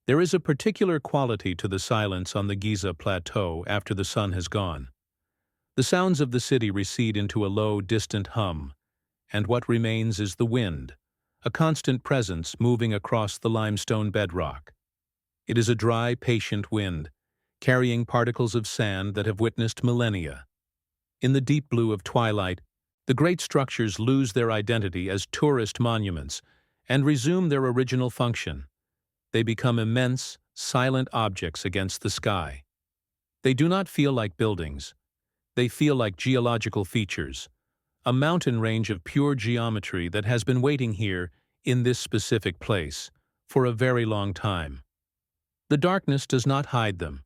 There is a particular quality to the silence on the Giza plateau after the sun has gone. The sounds of the city recede into a low, distant hum, and what remains is the wind, a constant presence moving across the limestone bedrock. It is a dry, patient wind, carrying particles of sand that have witnessed millennia. In the deep blue of twilight, the great structures lose their identity as tourist monuments and resume their original function. They become immense, silent objects against the sky. They do not feel like buildings. They feel like geological features, a mountain range of pure geometry that has been waiting here, in this specific place, for a very long time. The darkness does not hide them.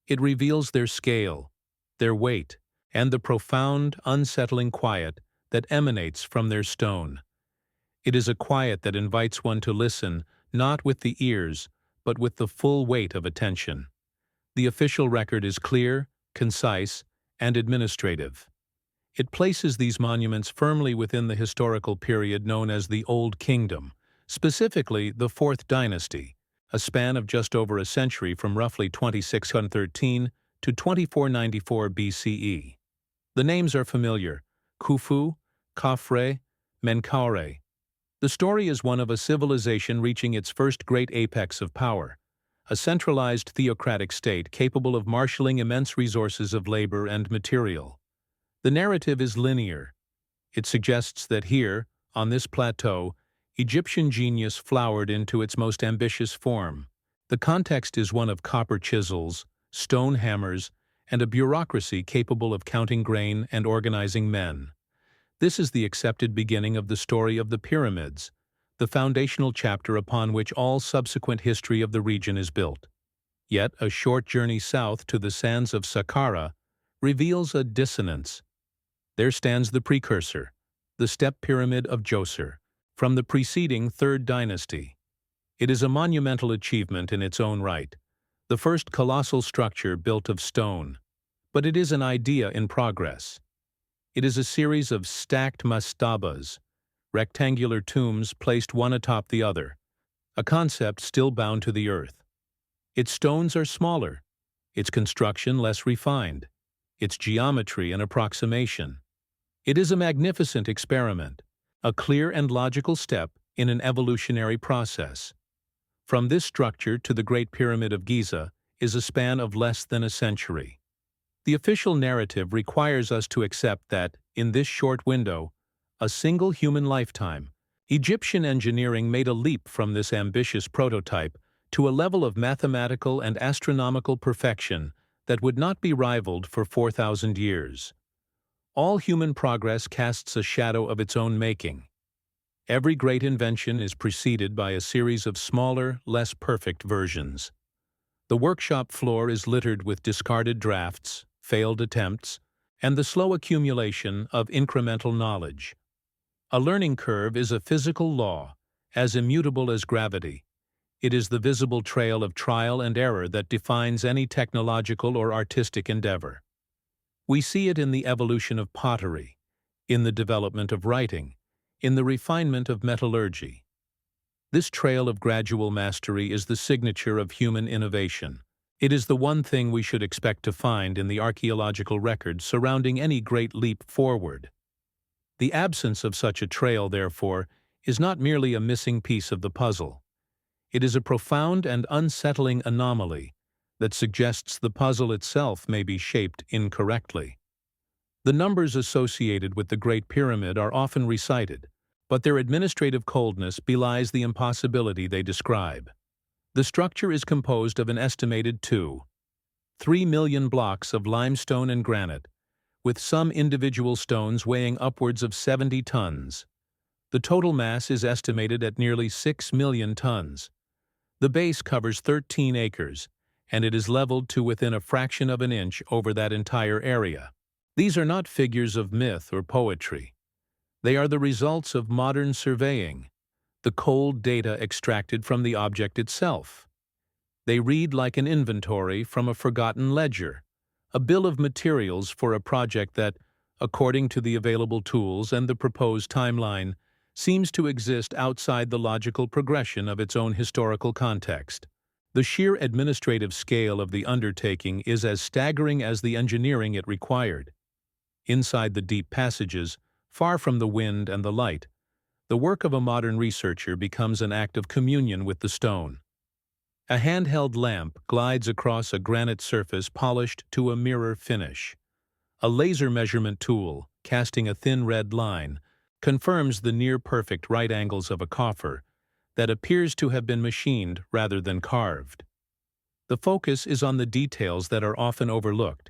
It reveals their scale, their weight, and the profound, unsettling quiet that emanates from their stone. It is a quiet that invites one to listen, not with the ears, but with the full weight of attention. The official record is clear, concise, and administrative. It places these monuments firmly within the historical period known as the Old Kingdom, specifically the Fourth Dynasty, a span of just over a century from roughly 2613 to 2494 BCE. The names are familiar: Khufu, Khafre, Menkaure. The story is one of a civilization reaching its first great apex of power, a centralized theocratic state capable of marshaling immense resources of labor and material. The narrative is linear. It suggests that here, on this plateau, Egyptian genius flowered into its most ambitious form. The context is one of copper chisels, stone hammers, and a bureaucracy capable of counting grain and organizing men. This is the accepted beginning of the story of the pyramids, the foundational chapter upon which all subsequent history of the region is built. Yet a short journey south to the sands of Saqqara reveals a dissonance. There stands the precursor, the step pyramid of Djoser, from the preceding Third Dynasty. It is a monumental achievement in its own right, the first colossal structure built of stone. But it is an idea in progress. It is a series of stacked mastabas, rectangular tombs placed one atop the other, a concept still bound to the earth. Its stones are smaller, its construction less refined, its geometry an approximation. It is a magnificent experiment, a clear and logical step in an evolutionary process. From this structure to the Great Pyramid of Giza is a span of less than a century. The official narrative requires us to accept that, in this short window, a single human lifetime, Egyptian engineering made a leap from this ambitious prototype to a level of mathematical and astronomical perfection that would not be rivaled for 4,000 years. All human progress casts a shadow of its own making. Every great invention is preceded by a series of smaller, less perfect versions. The workshop floor is littered with discarded drafts, failed attempts, and the slow accumulation of incremental knowledge. A learning curve is a physical law, as immutable as gravity. It is the visible trail of trial and error that defines any technological or artistic endeavor. We see it in the evolution of pottery, in the development of writing, in the refinement of metallurgy. This trail of gradual mastery is the signature of human innovation. It is the one thing we should expect to find in the archaeological record surrounding any great leap forward. The absence of such a trail, therefore, is not merely a missing piece of the puzzle. It is a profound and unsettling anomaly that suggests the puzzle itself may be shaped incorrectly. The numbers associated with the Great Pyramid are often recited, but their administrative coldness belies the impossibility they describe. The structure is composed of an estimated 2.3 million blocks of limestone and granite, with some individual stones weighing upwards of 70 tons. The total mass is estimated at nearly 6 million tons. The base covers 13 acres, and it is leveled to within a fraction of an inch over that entire area. These are not figures of myth or poetry. They are the results of modern surveying, the cold data extracted from the object itself. They read like an inventory from a forgotten ledger, a bill of materials for a project that, according to the available tools and the proposed timeline, seems to exist outside the logical progression of its own historical context. The sheer administrative scale of the undertaking is as staggering as the engineering it required. Inside the deep passages, far from the wind and the light, the work of a modern researcher becomes an act of communion with the stone. A handheld lamp glides across a granite surface polished to a mirror finish. A laser measurement tool, casting a thin red line, confirms the near-perfect right angles of a coffer that appears to have been machined rather than carved. The focus is on the details that are often overlooked,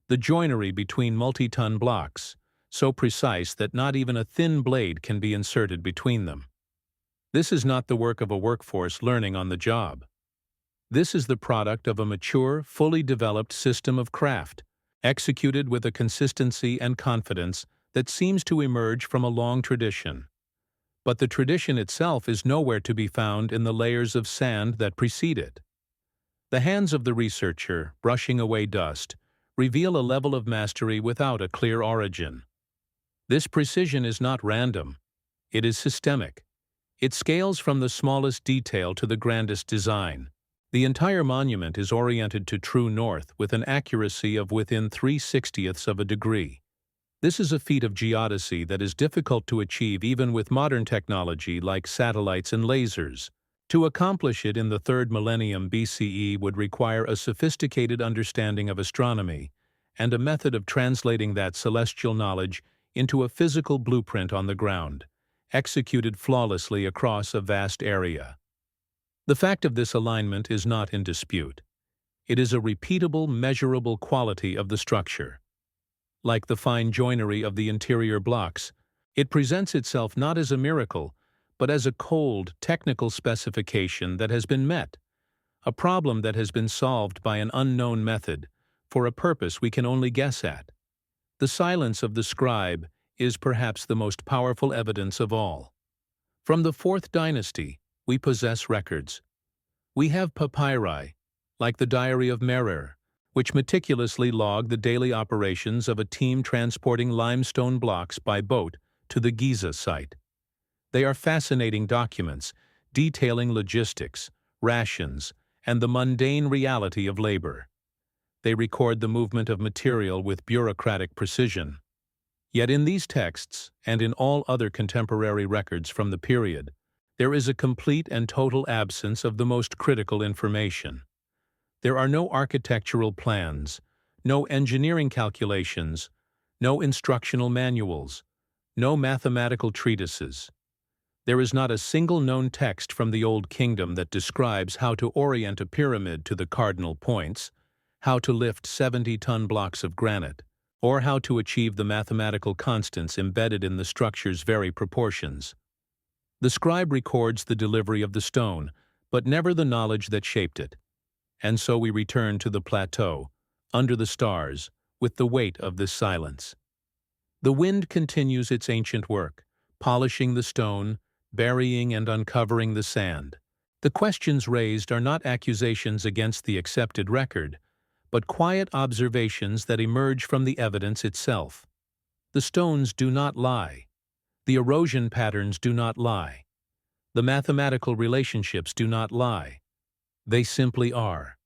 the joinery between multi-ton blocks, so precise that not even a thin blade can be inserted between them. This is not the work of a workforce learning on the job. This is the product of a mature, fully developed system of craft, executed with a consistency and confidence that seems to emerge from a long tradition. But the tradition itself is nowhere to be found in the layers of sand that precede it. The hands of the researcher, brushing away dust, reveal a level of mastery without a clear origin. This precision is not random. It is systemic. It scales from the smallest detail to the grandest design. The entire monument is oriented to true north with an accuracy of within 3/60ths of a degree. This is a feat of geodesy that is difficult to achieve even with modern technology like satellites and lasers. To accomplish it in the 3rd millennium BCE would require a sophisticated understanding of astronomy and a method of translating that celestial knowledge into a physical blueprint on the ground, executed flawlessly across a vast area. The fact of this alignment is not in dispute. It is a repeatable, measurable quality of the structure. Like the fine joinery of the interior blocks, it presents itself not as a miracle, but as a cold, technical specification that has been met, a problem that has been solved by an unknown method, for a purpose we can only guess at. The silence of the scribe is perhaps the most powerful evidence of all. From the 4th dynasty, we possess records. We have papyri, like the Diary of Merer, which meticulously log the daily operations of a team transporting limestone blocks by boat to the Giza site. They are fascinating documents, detailing logistics, rations, and the mundane reality of labor. They record the movement of material with bureaucratic precision. Yet in these texts, and in all other contemporary records from the period, there is a complete and total absence of the most critical information. There are no architectural plans, no engineering calculations, no instructional manuals, no mathematical treatises. There is not a single known text from the Old Kingdom that describes how to orient a pyramid to the cardinal points, how to lift 70-ton blocks of granite, or how to achieve the mathematical constants embedded in the structure's very proportions. The scribe records the delivery of the stone, but never the knowledge that shaped it. And so we return to the plateau, under the stars, with the weight of this silence. The wind continues its ancient work, polishing the stone, burying and uncovering the sand. The questions raised are not accusations against the accepted record, but quiet observations that emerge from the evidence itself. The stones do not lie. The erosion patterns do not lie. The mathematical relationships do not lie. They simply are.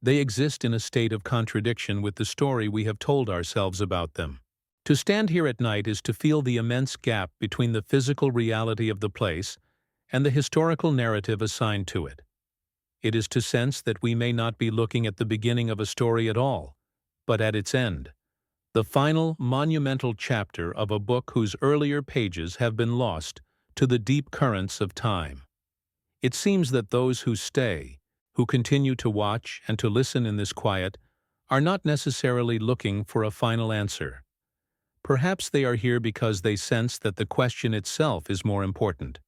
They exist in a state of contradiction with the story we have told ourselves about them. To stand here at night is to feel the immense gap between the physical reality of the place and the historical narrative assigned to it. It is to sense that we may not be looking at the beginning of a story at all, but at its end, the final, monumental chapter of a book whose earlier pages have been lost to the deep currents of time. It seems that those who stay, who continue to watch and to listen in this quiet, are not necessarily looking for a final answer. Perhaps they are here because they sense that the question itself is more important.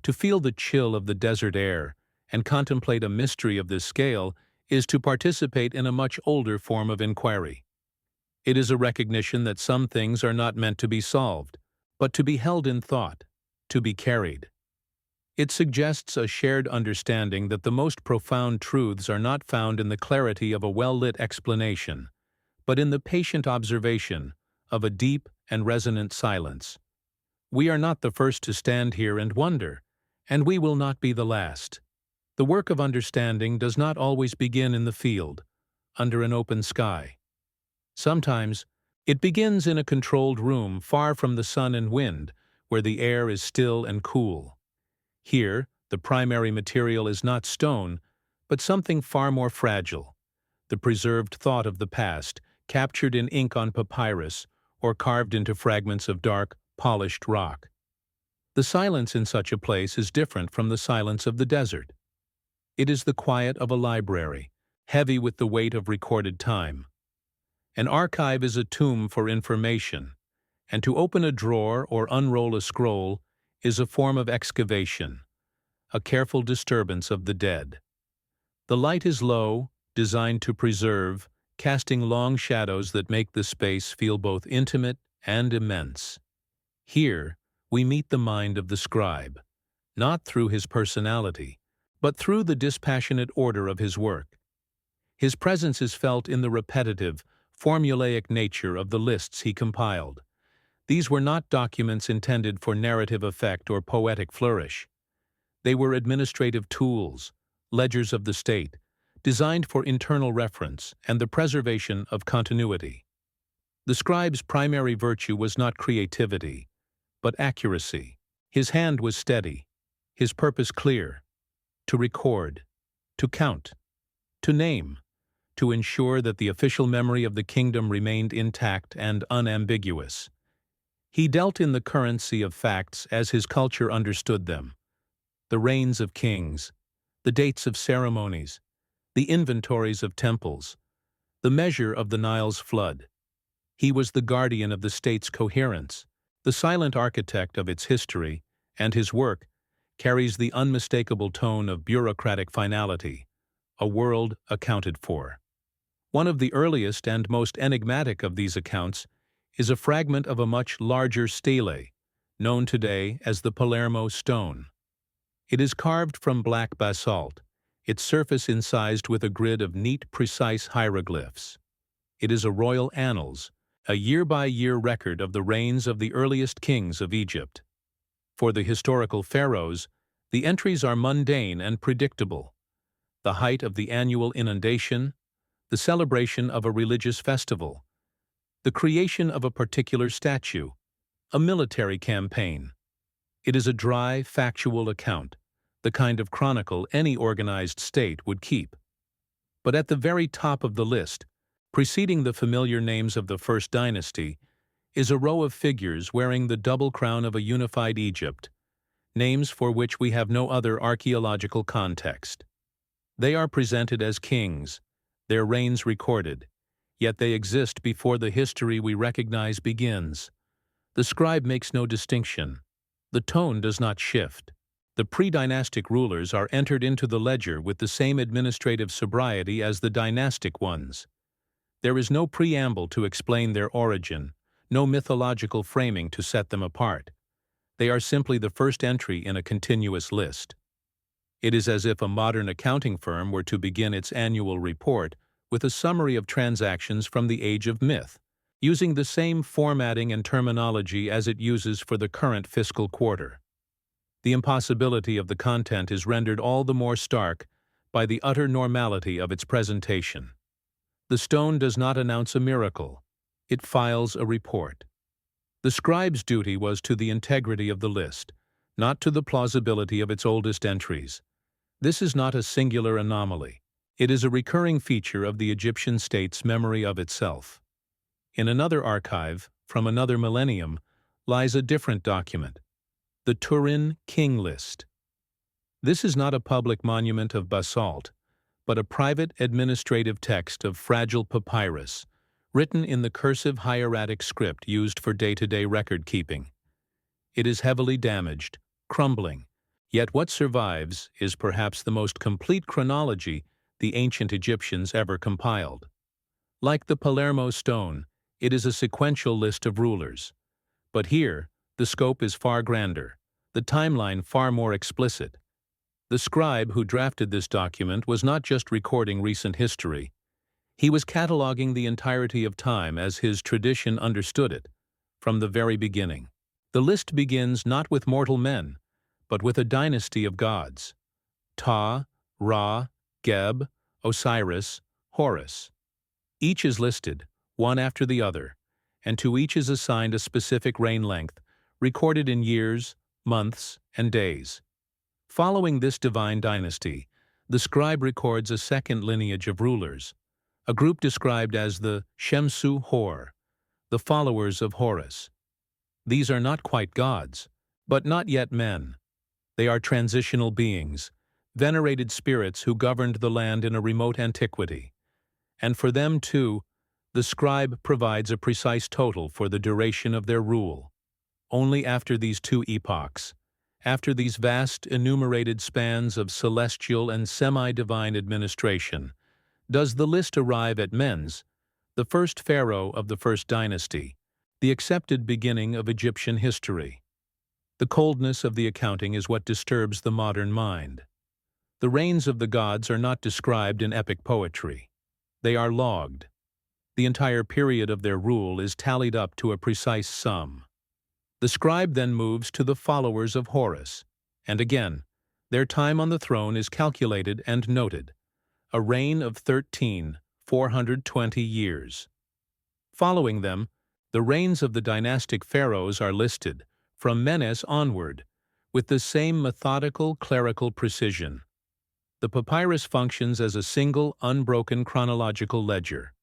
To feel the chill of the desert air and contemplate a mystery of this scale is to participate in a much older form of inquiry. It is a recognition that some things are not meant to be solved, but to be held in thought, to be carried. It suggests a shared understanding that the most profound truths are not found in the clarity of a well-lit explanation, but in the patient observation of a deep and resonant silence. We are not the first to stand here and wonder, and we will not be the last. The work of understanding does not always begin in the field, under an open sky. Sometimes, it begins in a controlled room far from the sun and wind, where the air is still and cool. Here, the primary material is not stone, but something far more fragile, the preserved thought of the past, captured in ink on papyrus or carved into fragments of dark, polished rock. The silence in such a place is different from the silence of the desert. It is the quiet of a library, heavy with the weight of recorded time. An archive is a tomb for information, and to open a drawer or unroll a scroll is a form of excavation, a careful disturbance of the dead. The light is low, designed to preserve, casting long shadows that make the space feel both intimate and immense. Here, we meet the mind of the scribe, not through his personality, but through the dispassionate order of his work. His presence is felt in the repetitive, formulaic nature of the lists he compiled. These were not documents intended for narrative effect or poetic flourish. They were administrative tools, ledgers of the state, designed for internal reference and the preservation of continuity. The scribe's primary virtue was not creativity, but accuracy. His hand was steady, his purpose clear: to record, to count, to name, to ensure that the official memory of the kingdom remained intact and unambiguous. He dealt in the currency of facts as his culture understood them: the reigns of kings, the dates of ceremonies, the inventories of temples, the measure of the Nile's flood. He was the guardian of the state's coherence, the silent architect of its history, and his work carries the unmistakable tone of bureaucratic finality, a world accounted for. One of the earliest and most enigmatic of these accounts is a fragment of a much larger stele, known today as the Palermo stone. It is carved from black basalt, its surface incised with a grid of neat, precise hieroglyphs. It is a royal annals, a year-by-year record of the reigns of the earliest kings of Egypt. For the historical pharaohs, the entries are mundane and predictable: the height of the annual inundation, the celebration of a religious festival, the creation of a particular statue, a military campaign. It is a dry, factual account, the kind of chronicle any organized state would keep. But at the very top of the list, preceding the familiar names of the First Dynasty, is a row of figures wearing the double crown of a unified Egypt, names for which we have no other archaeological context. They are presented as kings, their reigns recorded, yet they exist before the history we recognize begins. The scribe makes no distinction. The tone does not shift. The pre-dynastic rulers are entered into the ledger with the same administrative sobriety as the dynastic ones. There is no preamble to explain their origin, no mythological framing to set them apart. They are simply the first entry in a continuous list. It is as if a modern accounting firm were to begin its annual report with a summary of transactions from the age of myth, using the same formatting and terminology as it uses for the current fiscal quarter. The impossibility of the content is rendered all the more stark by the utter normality of its presentation. The stone does not announce a miracle; it files a report. The scribe's duty was to the integrity of the list, not to the plausibility of its oldest entries. This is not a singular anomaly. It is a recurring feature of the Egyptian state's memory of itself. In another archive, from another millennium, lies a different document: the Turin King List. This is not a public monument of basalt, but a private administrative text of fragile papyrus, written in the cursive hieratic script used for day-to-day record-keeping. It is heavily damaged, crumbling, yet what survives is perhaps the most complete chronology the ancient Egyptians ever compiled. Like the Palermo stone, it is a sequential list of rulers. But here, the scope is far grander, the timeline far more explicit. The scribe who drafted this document was not just recording recent history. He was cataloging the entirety of time as his tradition understood it, from the very beginning. The list begins not with mortal men, but with a dynasty of gods: Ptah, Ra, Geb, Osiris, Horus. Each is listed, one after the other, and to each is assigned a specific reign length, recorded in years, months, and days. Following this divine dynasty, the scribe records a second lineage of rulers, a group described as the Shemsu Hor, the followers of Horus. These are not quite gods, but not yet men. They are transitional beings, venerated spirits who governed the land in a remote antiquity. And for them, too, the scribe provides a precise total for the duration of their rule. Only after these two epochs, after these vast enumerated spans of celestial and semi-divine administration, does the list arrive at Men's, the first pharaoh of the first dynasty, the accepted beginning of Egyptian history. The coldness of the accounting is what disturbs the modern mind. The reigns of the gods are not described in epic poetry. They are logged. The entire period of their rule is tallied up to a precise sum. The scribe then moves to the followers of Horus, and again, their time on the throne is calculated and noted, a reign of 420 years. Following them, the reigns of the dynastic pharaohs are listed, from Menes onward, with the same methodical clerical precision. The papyrus functions as a single, unbroken chronological ledger.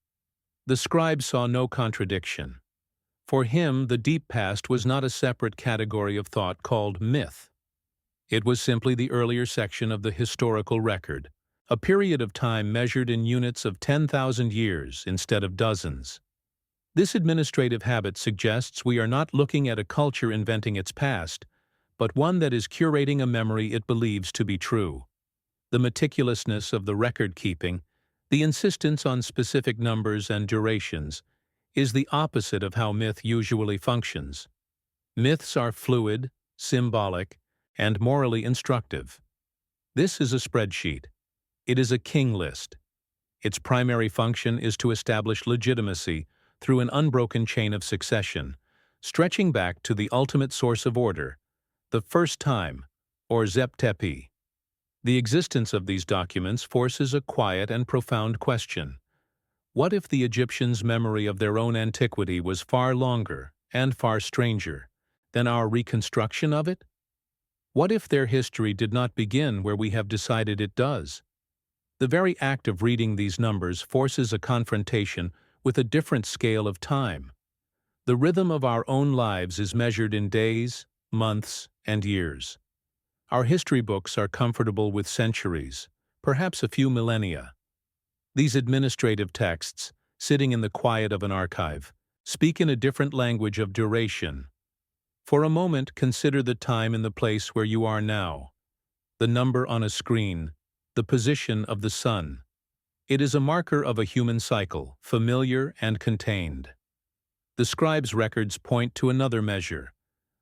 The scribe saw no contradiction. For him, the deep past was not a separate category of thought called myth. It was simply the earlier section of the historical record, a period of time measured in units of 10,000 years instead of dozens. This administrative habit suggests we are not looking at a culture inventing its past, but one that is curating a memory it believes to be true. The meticulousness of the record-keeping, the insistence on specific numbers and durations, is the opposite of how myth usually functions. Myths are fluid, symbolic, and morally instructive. This is a spreadsheet. It is a king list. Its primary function is to establish legitimacy through an unbroken chain of succession, stretching back to the ultimate source of order, the first time, or Zep-Tepi. The existence of these documents forces a quiet and profound question. What if the Egyptians' memory of their own antiquity was far longer and far stranger than our reconstruction of it? What if their history did not begin where we have decided it does? The very act of reading these numbers forces a confrontation with a different scale of time. The rhythm of our own lives is measured in days, months, and years. Our history books are comfortable with centuries, perhaps a few millennia. These administrative texts, sitting in the quiet of an archive, speak in a different language of duration. For a moment, consider the time and the place where you are now. The number on a screen, the position of the sun. It is a marker of a human cycle, familiar and contained. The scribe's records point to another measure,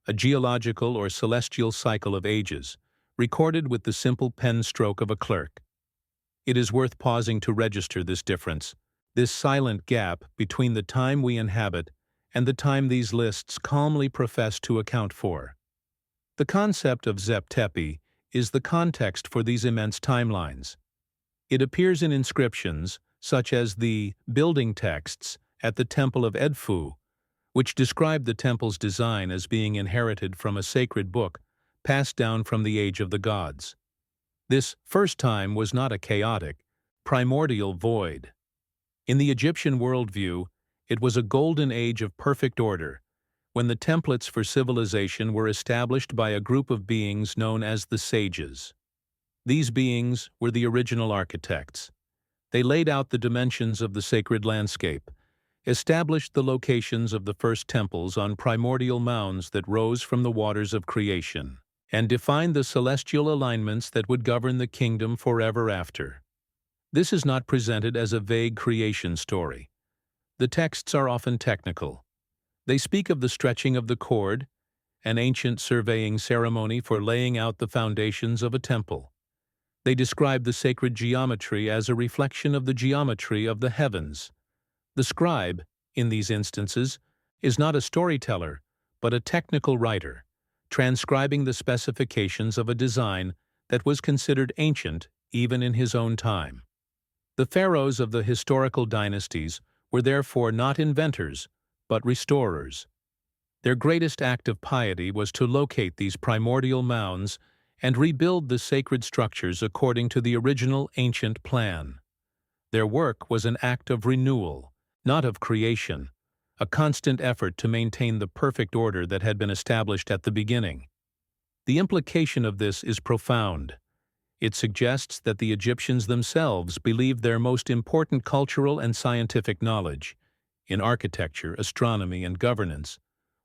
a geological or celestial cycle of ages, recorded with the simple pen stroke of a clerk. It is worth pausing to register this difference, this silent gap between the time we inhabit and the time these lists calmly profess to account for. The concept of Zep-Tepi is the context for these immense timelines. It appears in inscriptions, such as the building texts at the Temple of Edfu, which describe the temple's design as being inherited from a sacred book passed down from the age of the gods. This first time was not a chaotic, primordial void. In the Egyptian worldview, it was a golden age of perfect order, when the templates for civilization were established by a group of beings known as the sages. These beings were the original architects. They laid out the dimensions of the sacred landscape, established the locations of the first temples on primordial mounds that rose from the waters of creation, and defined the celestial alignments that would govern the kingdom forever after. This is not presented as a vague creation story. The texts are often technical. They speak of the stretching of the cord, an ancient surveying ceremony for laying out the foundations of a temple. They describe the sacred geometry as a reflection of the geometry of the heavens. The scribe, in these instances, is not a storyteller, but a technical writer, transcribing the specifications of a design that was considered ancient even in his own time. The pharaohs of the historical dynasties were therefore not inventors, but restorers. Their greatest act of piety was to locate these primordial mounds and rebuild the sacred structures according to the original ancient plan. Their work was an act of renewal, not of creation, a constant effort to maintain the perfect order that had been established at the beginning. The implication of this is profound. It suggests that the Egyptians themselves believed their most important cultural and scientific knowledge, in architecture, astronomy, and governance,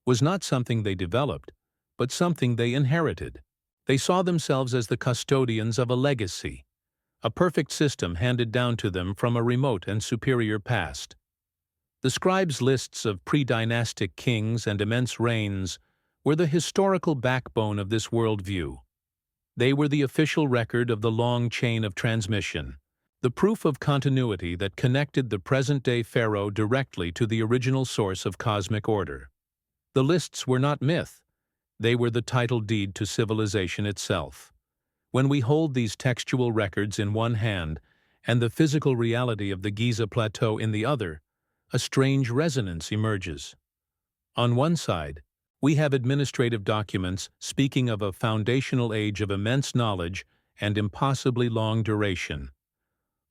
was not something they developed, but something they inherited. They saw themselves as the custodians of a legacy, a perfect system handed down to them from a remote and superior past. The scribes' lists of pre-dynastic kings and immense reigns were the historical backbone of this worldview. They were the official record of the long chain of transmission, the proof of continuity that connected the present-day pharaoh directly to the original source of cosmic order. The lists were not myth. They were the title deed to civilization itself. When we hold these textual records in one hand and the physical reality of the Giza Plateau in the other, a strange resonance emerges. On one side, we have administrative documents speaking of a foundational age of immense knowledge and impossibly long duration.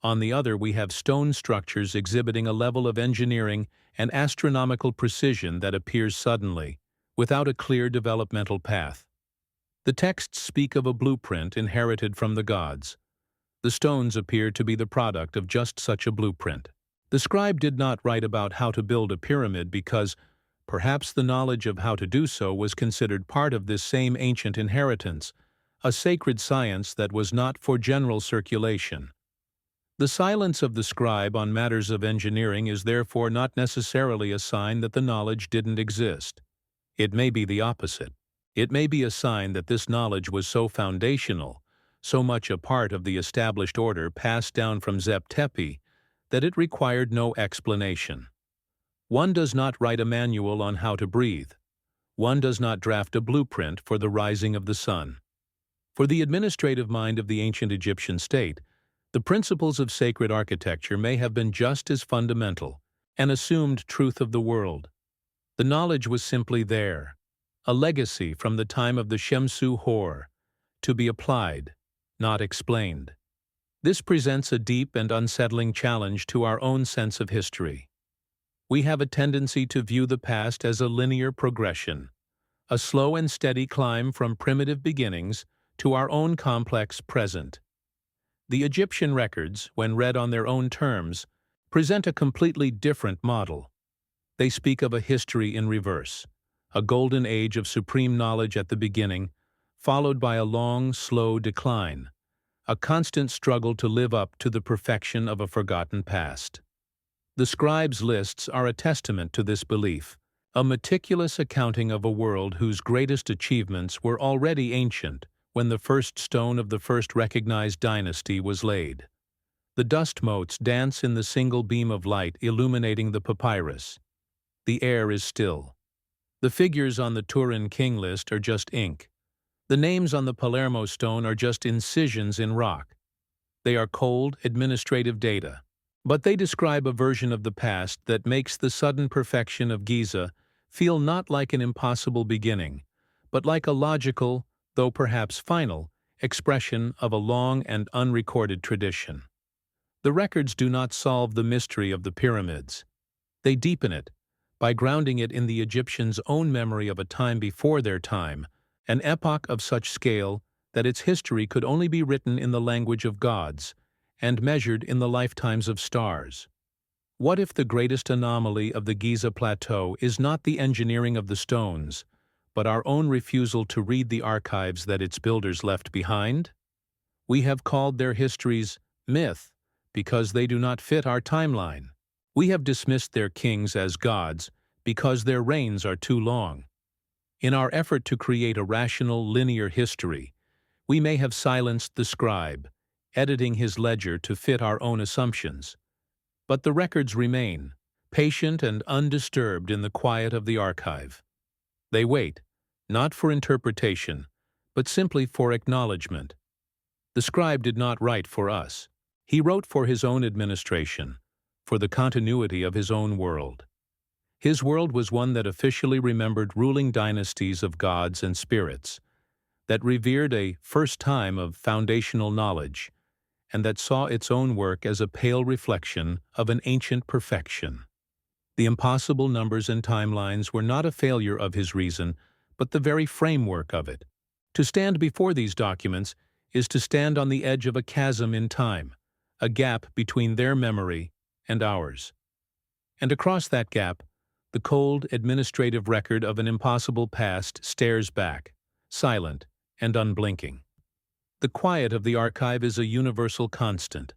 On the other, we have stone structures exhibiting a level of engineering and astronomical precision that appears suddenly, without a clear developmental path. The texts speak of a blueprint inherited from the gods. The stones appear to be the product of just such a blueprint. The scribe did not write about how to build a pyramid because perhaps the knowledge of how to do so was considered part of this same ancient inheritance, a sacred science that was not for general circulation. The silence of the scribe on matters of engineering is therefore not necessarily a sign that the knowledge didn't exist. It may be the opposite. It may be a sign that this knowledge was so foundational, so much a part of the established order passed down from Zep Tepi, that it required no explanation. One does not write a manual on how to breathe. One does not draft a blueprint for the rising of the sun. For the administrative mind of the ancient Egyptian state, the principles of sacred architecture may have been just as fundamental, an assumed truth of the world. The knowledge was simply there, a legacy from the time of the Shemsu Hor, to be applied, not explained. This presents a deep and unsettling challenge to our own sense of history. We have a tendency to view the past as a linear progression, a slow and steady climb from primitive beginnings to our own complex present. The Egyptian records, when read on their own terms, present a completely different model. They speak of a history in reverse, a golden age of supreme knowledge at the beginning, followed by a long, slow decline, a constant struggle to live up to the perfection of a forgotten past. The scribes' lists are a testament to this belief, a meticulous accounting of a world whose greatest achievements were already ancient when the first stone of the first recognized dynasty was laid. The dust motes dance in the single beam of light illuminating the papyrus. The air is still. The figures on the Turin king list are just ink. The names on the Palermo stone are just incisions in rock. They are cold, administrative data. But they describe a version of the past that makes the sudden perfection of Giza feel not like an impossible beginning, but like a logical, though perhaps final, expression of a long and unrecorded tradition. The records do not solve the mystery of the pyramids. They deepen it, by grounding it in the Egyptians' own memory of a time before their time, an epoch of such scale that its history could only be written in the language of gods and measured in the lifetimes of stars. What if the greatest anomaly of the Giza Plateau is not the engineering of the stones, but our own refusal to read the archives that its builders left behind? We have called their histories myth because they do not fit our timeline. We have dismissed their kings as gods because their reigns are too long. In our effort to create a rational, linear history, we may have silenced the scribe, editing his ledger to fit our own assumptions. But the records remain, patient and undisturbed in the quiet of the archive. They wait, not for interpretation, but simply for acknowledgement. The scribe did not write for us. He wrote for his own administration, for the continuity of his own world. His world was one that officially remembered ruling dynasties of gods and spirits, that revered a first time of foundational knowledge, and that saw its own work as a pale reflection of an ancient perfection. The impossible numbers and timelines were not a failure of his reason, but the very framework of it. To stand before these documents is to stand on the edge of a chasm in time, a gap between their memory and ours. And across that gap, the cold, administrative record of an impossible past stares back, silent and unblinking. The quiet of the archive is a universal constant.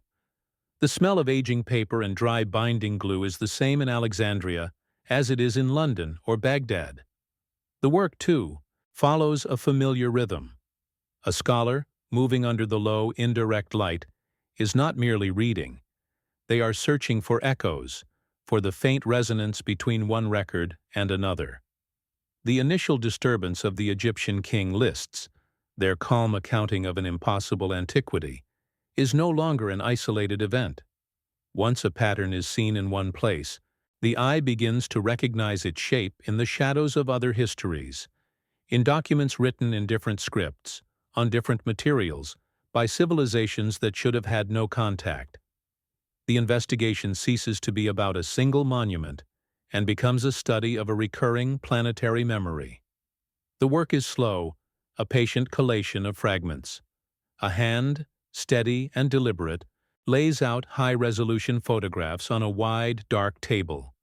The smell of aging paper and dry binding glue is the same in Alexandria as it is in London or Baghdad. The work, too, follows a familiar rhythm. A scholar, moving under the low, indirect light, is not merely reading. They are searching for echoes, for the faint resonance between one record and another. The initial disturbance of the Egyptian king lists, their calm accounting of an impossible antiquity, is no longer an isolated event. Once a pattern is seen in one place, the eye begins to recognize its shape in the shadows of other histories, in documents written in different scripts, on different materials, by civilizations that should have had no contact. The investigation ceases to be about a single monument and becomes a study of a recurring planetary memory. The work is slow, a patient collation of fragments. A hand, steady and deliberate, lays out high-resolution photographs on a wide, dark table.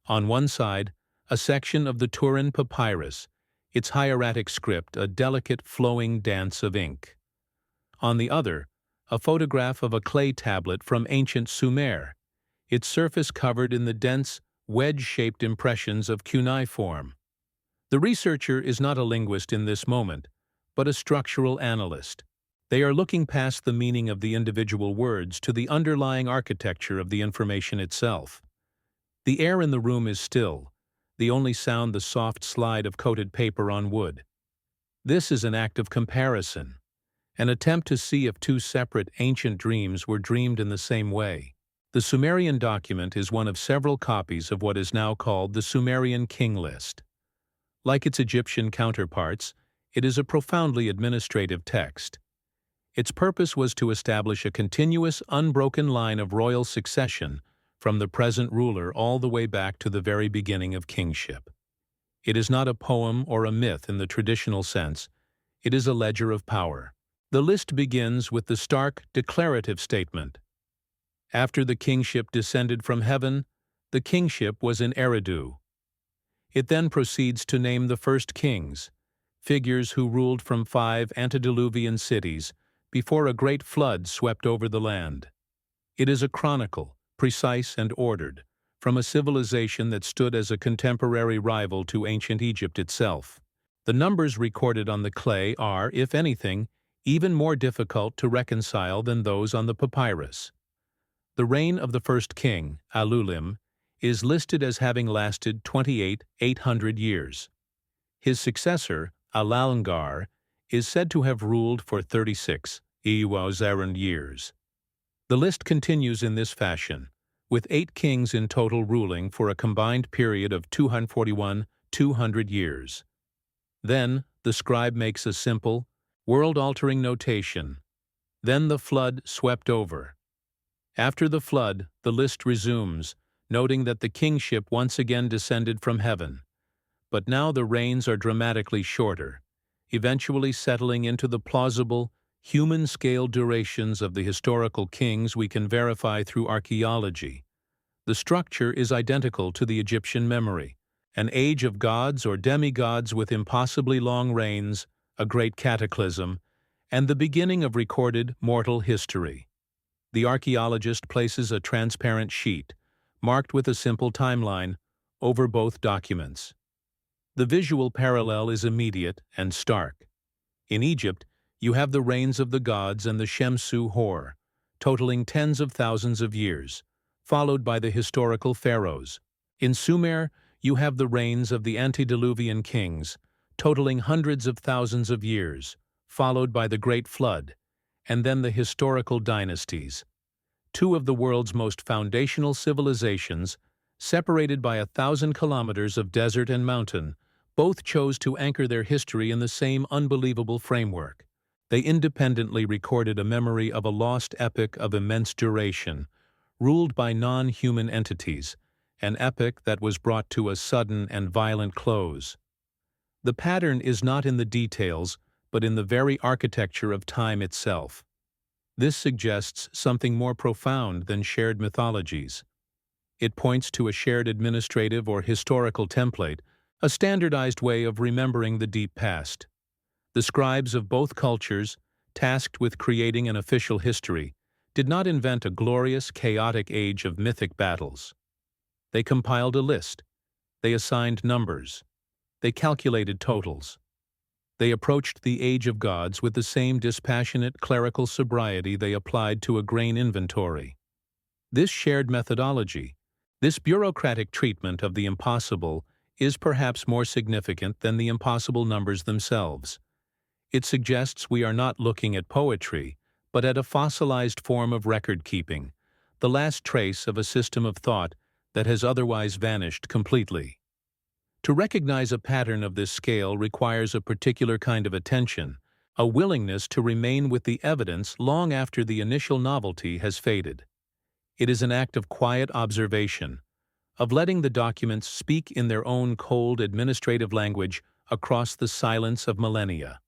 On one side, a section of the Turin papyrus, its hieratic script a delicate flowing dance of ink. On the other, a photograph of a clay tablet from ancient Sumer, its surface covered in the dense, wedge-shaped impressions of cuneiform. The researcher is not a linguist in this moment, but a structural analyst. They are looking past the meaning of the individual words to the underlying architecture of the information itself. The air in the room is still, the only sound the soft slide of coated paper on wood. This is an act of comparison, an attempt to see if two separate ancient dreams were dreamed in the same way. The Sumerian document is one of several copies of what is now called the Sumerian King List. Like its Egyptian counterparts, it is a profoundly administrative text. Its purpose was to establish a continuous, unbroken line of royal succession from the present ruler all the way back to the very beginning of kingship. It is not a poem or a myth in the traditional sense. It is a ledger of power. The list begins with the stark, declarative statement. After the kingship descended from heaven, the kingship was in Eridu. It then proceeds to name the first kings, figures who ruled from 5 antediluvian cities before a great flood swept over the land. It is a chronicle, precise and ordered, from a civilization that stood as a contemporary rival to ancient Egypt itself. The numbers recorded on the clay are, if anything, even more difficult to reconcile than those on the papyrus. The reign of the first king, Alulim, is listed as having lasted 800 years. His successor, Alalngar, is said to have ruled for 36 years. The list continues in this fashion, with 8 kings in total ruling for a combined period of 200 years. Then, the scribe makes a simple, world-altering notation. Then the flood swept over. After the flood, the list resumes, noting that the kingship once again descended from heaven. But now the reigns are dramatically shorter, eventually settling into the plausible, human-scale durations of the historical kings we can verify through archaeology. The structure is identical to the Egyptian memory, an age of gods or demigods with impossibly long reigns, a great cataclysm, and the beginning of recorded mortal history. The archaeologist places a transparent sheet, marked with a simple timeline, over both documents. The visual parallel is immediate and stark. In Egypt, you have the reigns of the gods and the Shemsu Hor, totaling tens of thousands of years, followed by the historical pharaohs. In Sumer, you have the reigns of the antediluvian kings, totaling hundreds of thousands of years, followed by the Great Flood, and then the historical dynasties. Two of the world's most foundational civilizations, separated by 1,000 kilometers of desert and mountain, both chose to anchor their history in the same unbelievable framework. They independently recorded a memory of a lost epoch of immense duration, ruled by non-human entities, an epoch that was brought to a sudden and violent close. The pattern is not in the details, but in the very architecture of time itself. This suggests something more profound than shared mythologies. It points to a shared administrative or historical template, a standardized way of remembering the deep past. The scribes of both cultures, tasked with creating an official history, did not invent a glorious, chaotic age of mythic battles. They compiled a list. They assigned numbers. They calculated totals. They approached the age of gods with the same dispassionate clerical sobriety they applied to a grain inventory. This shared methodology, this bureaucratic treatment of the impossible, is perhaps more significant than the impossible numbers themselves. It suggests we are not looking at poetry, but at a fossilized form of record-keeping, the last trace of a system of thought that has otherwise vanished completely. To recognize a pattern of this scale requires a particular kind of attention, a willingness to remain with the evidence long after the initial novelty has faded. It is an act of quiet observation, of letting the documents speak in their own cold administrative language across the silence of millennia.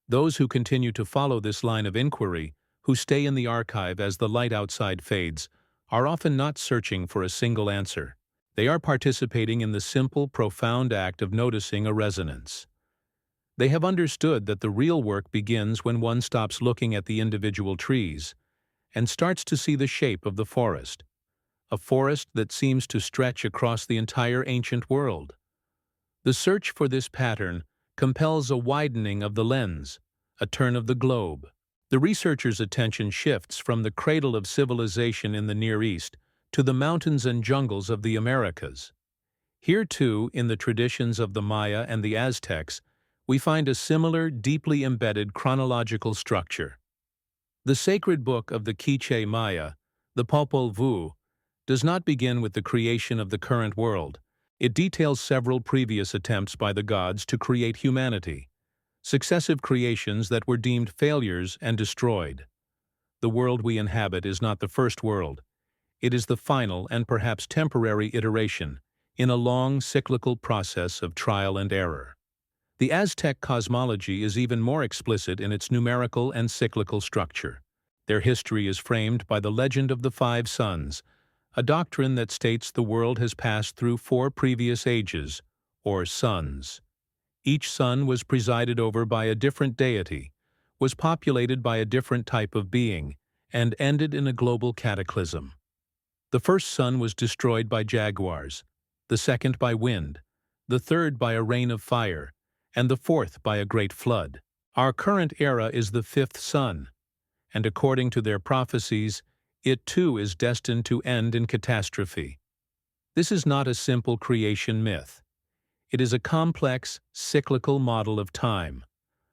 Those who continue to follow this line of inquiry, who stay in the archive as the light outside fades, are often not searching for a single answer. They are participating in the simple, profound act of noticing a resonance. They have understood that the real work begins when one stops looking at the individual trees and starts to see the shape of the forest, a forest that seems to stretch across the entire ancient world. The search for this pattern compels a widening of the lens, a turn of the globe. The researcher's attention shifts from the cradle of civilization in the Near East to the mountains and jungles of the Americas. Here, too, in the traditions of the Maya and the Aztecs, we find a similar, deeply embedded chronological structure. The sacred book of the Quiche Maya, the Popol Vuh, does not begin with the creation of the current world. It details several previous attempts by the gods to create humanity, successive creations that were deemed failures and destroyed. The world we inhabit is not the first world. It is the final and perhaps temporary iteration in a long cyclical process of trial and error. The Aztec cosmology is even more explicit in its numerical and cyclical structure. Their history is framed by the legend of the 5 suns, a doctrine that states the world has passed through 4 previous ages, or suns. Each sun was presided over by a different deity, was populated by a different type of being, and ended in a global cataclysm. The first sun was destroyed by jaguars, the second by wind, the third by a rain of fire, and the fourth by a great flood. Our current era is the 5th sun, and according to their prophecies, it too is destined to end in catastrophe. This is not a simple creation myth. It is a complex, cyclical model of time,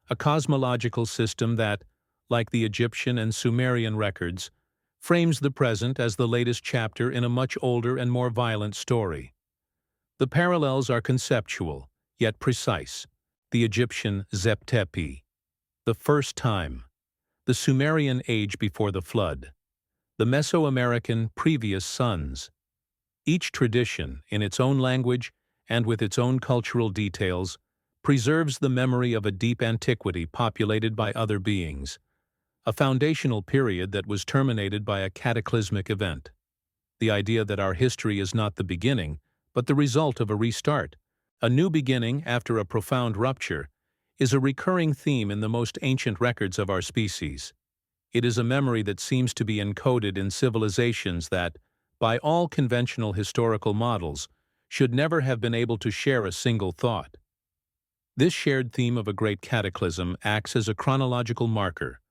a cosmological system that, like the Egyptian and Sumerian records, frames the present as the latest chapter in a much older and more violent story. The parallels are conceptual, yet precise. The Egyptian Zep-Tepi, the first time, the Sumerian age before the flood, the Mesoamerican previous suns. Each tradition, in its own language and with its own cultural details, preserves the memory of a deep antiquity populated by other beings, a foundational period that was terminated by a cataclysmic event. The idea that our history is not the beginning, but the result of a restart, a new beginning after a profound rupture, is a recurring theme in the most ancient records of our species. It is a memory that seems to be encoded in civilizations that, by all conventional historical models, should never have been able to share a single thought. This shared theme of a great cataclysm acts as a chronological marker,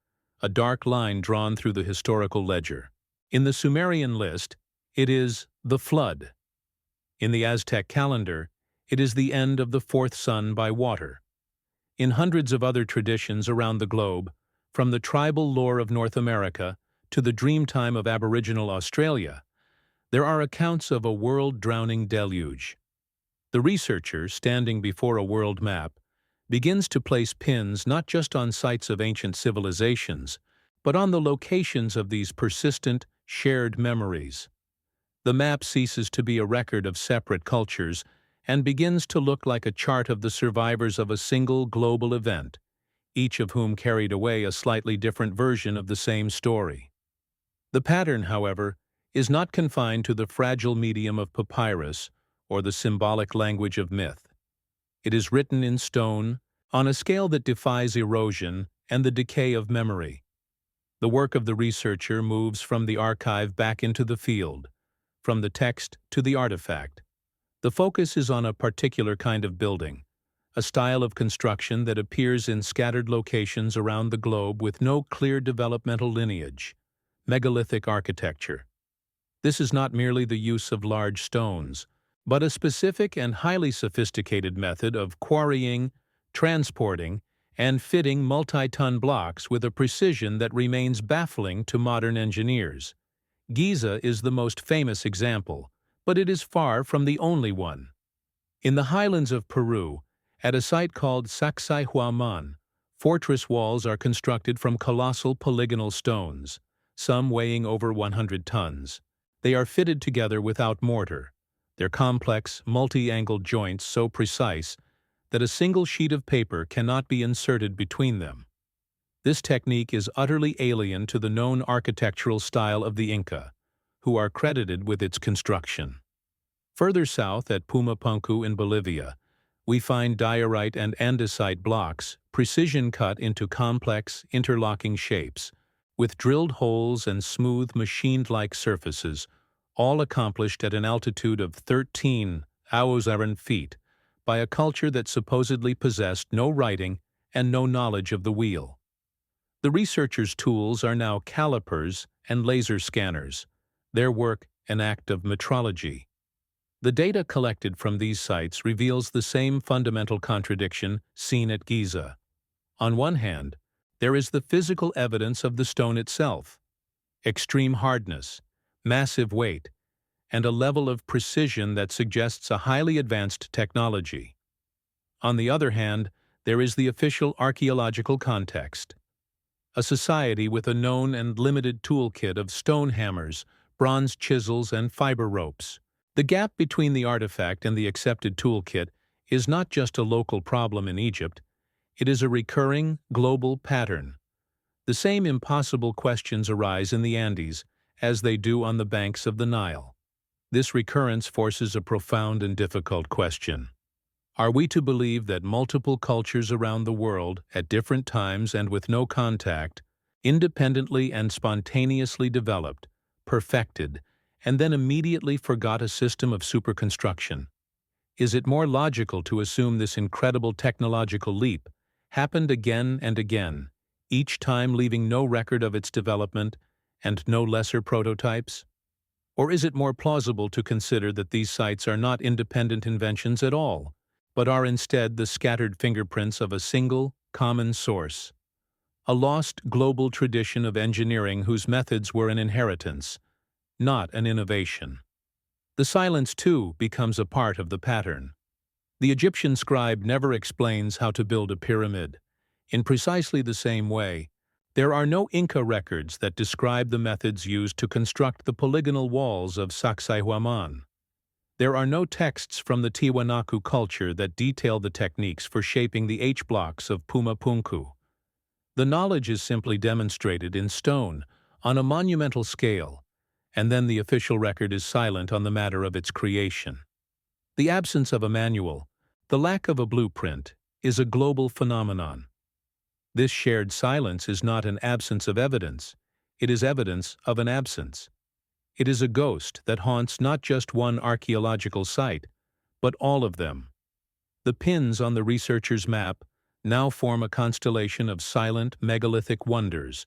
a dark line drawn through the historical ledger. In the Sumerian list, it is the flood. In the Aztec calendar, it is the end of the 4th sun by water. In hundreds of other traditions around the globe, From the tribal lore of North America to the dreamtime of Aboriginal Australia, there are accounts of a world-drowning deluge. The researcher, standing before a world map, begins to place pins not just on sites of ancient civilizations, but on the locations of these persistent, shared memories. The map ceases to be a record of separate cultures and begins to look like a chart of the survivors of a single global event, each of whom carried away a slightly different version of the same story. The pattern, however, is not confined to the fragile medium of papyrus or the symbolic language of myth. It is written in stone, on a scale that defies erosion and the decay of memory. The work of the researcher moves from the archive back into the field, from the text to the artifact. The focus is on a particular kind of building, a style of construction that appears in scattered locations around the globe with no clear developmental lineage: megalithic architecture. This is not merely the use of large stones, but a specific and highly sophisticated method of quarrying, transporting, and fitting multi-ton blocks with a precision that remains baffling to modern engineers. Giza is the most famous example, but it is far from the only one. In the highlands of Peru, at a site called Sacsayhuaman, fortress walls are constructed from colossal polygonal stones, some weighing over 100 tons. They are fitted together without mortar, their complex, multi-angled joints so precise that a single sheet of paper cannot be inserted between them. This technique is utterly alien to the known architectural style of the Inca, who are credited with its construction. Further south at Pumapunku in Bolivia, we find diorite and andesite blocks, precision-cut into complex, interlocking shapes, with drilled holes and smooth, machined-like surfaces, all accomplished at an altitude of 13,000 feet by a culture that supposedly possessed no writing and no knowledge of the wheel. The researchers' tools are now calipers and laser scanners, their work an act of metrology. The data collected from these sites reveals the same fundamental contradiction seen at Giza. On one hand, there is the physical evidence of the stone itself: extreme hardness, massive weight, and a level of precision that suggests a highly advanced technology. On the other hand, there is the official archaeological context: a society with a known and limited toolkit of stone hammers, bronze chisels, and fiber ropes. The gap between the artifact and the accepted toolkit is not just a local problem in Egypt, it is a recurring, global pattern. The same impossible questions arise in the Andes as they do on the banks of the Nile. This recurrence forces a profound and difficult question. Are we to believe that multiple cultures around the world, at different times and with no contact, independently and spontaneously developed, perfected, and then immediately forgot a system of superconstruction? Is it more logical to assume this incredible technological leap happened again and again, each time leaving no record of its development and no lesser prototypes? Or is it more plausible to consider that these sites are not independent inventions at all, but are instead the scattered fingerprints of a single, common source? A lost global tradition of engineering whose methods were an inheritance, not an innovation. The silence, too, becomes a part of the pattern. The Egyptian scribe never explains how to build a pyramid. In precisely the same way, there are no Inca records that describe the methods used to construct the polygonal walls of Sacsayhuaman. There are no texts from the Tiwanaku culture that detail the techniques for shaping the H-blocks of Pumapunku. The knowledge is simply demonstrated in stone, on a monumental scale, and then the official record is silent on the matter of its creation. The absence of a manual, the lack of a blueprint, is a global phenomenon. This shared silence is not an absence of evidence, it is evidence of an absence. It is a ghost that haunts not just one archaeological site, but all of them. The pins on the researcher's map now form a constellation of silent megalithic wonders,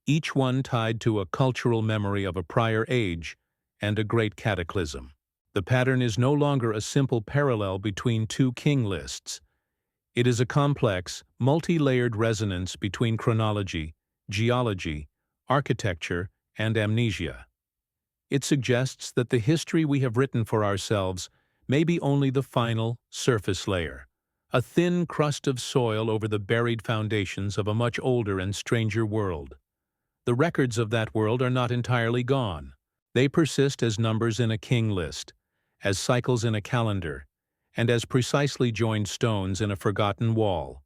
each one tied to a cultural memory of a prior age and a great cataclysm. The pattern is no longer a simple parallel between two king lists. It is a complex, multi-layered resonance between chronology, geology, architecture, and amnesia. It suggests that the history we have written for ourselves may be only the final, surface layer, a thin crust of soil over the buried foundations of a much older and stranger world. The records of that world are not entirely gone. They persist as numbers in a king list, as cycles in a calendar, and as precisely joined stones in a forgotten wall.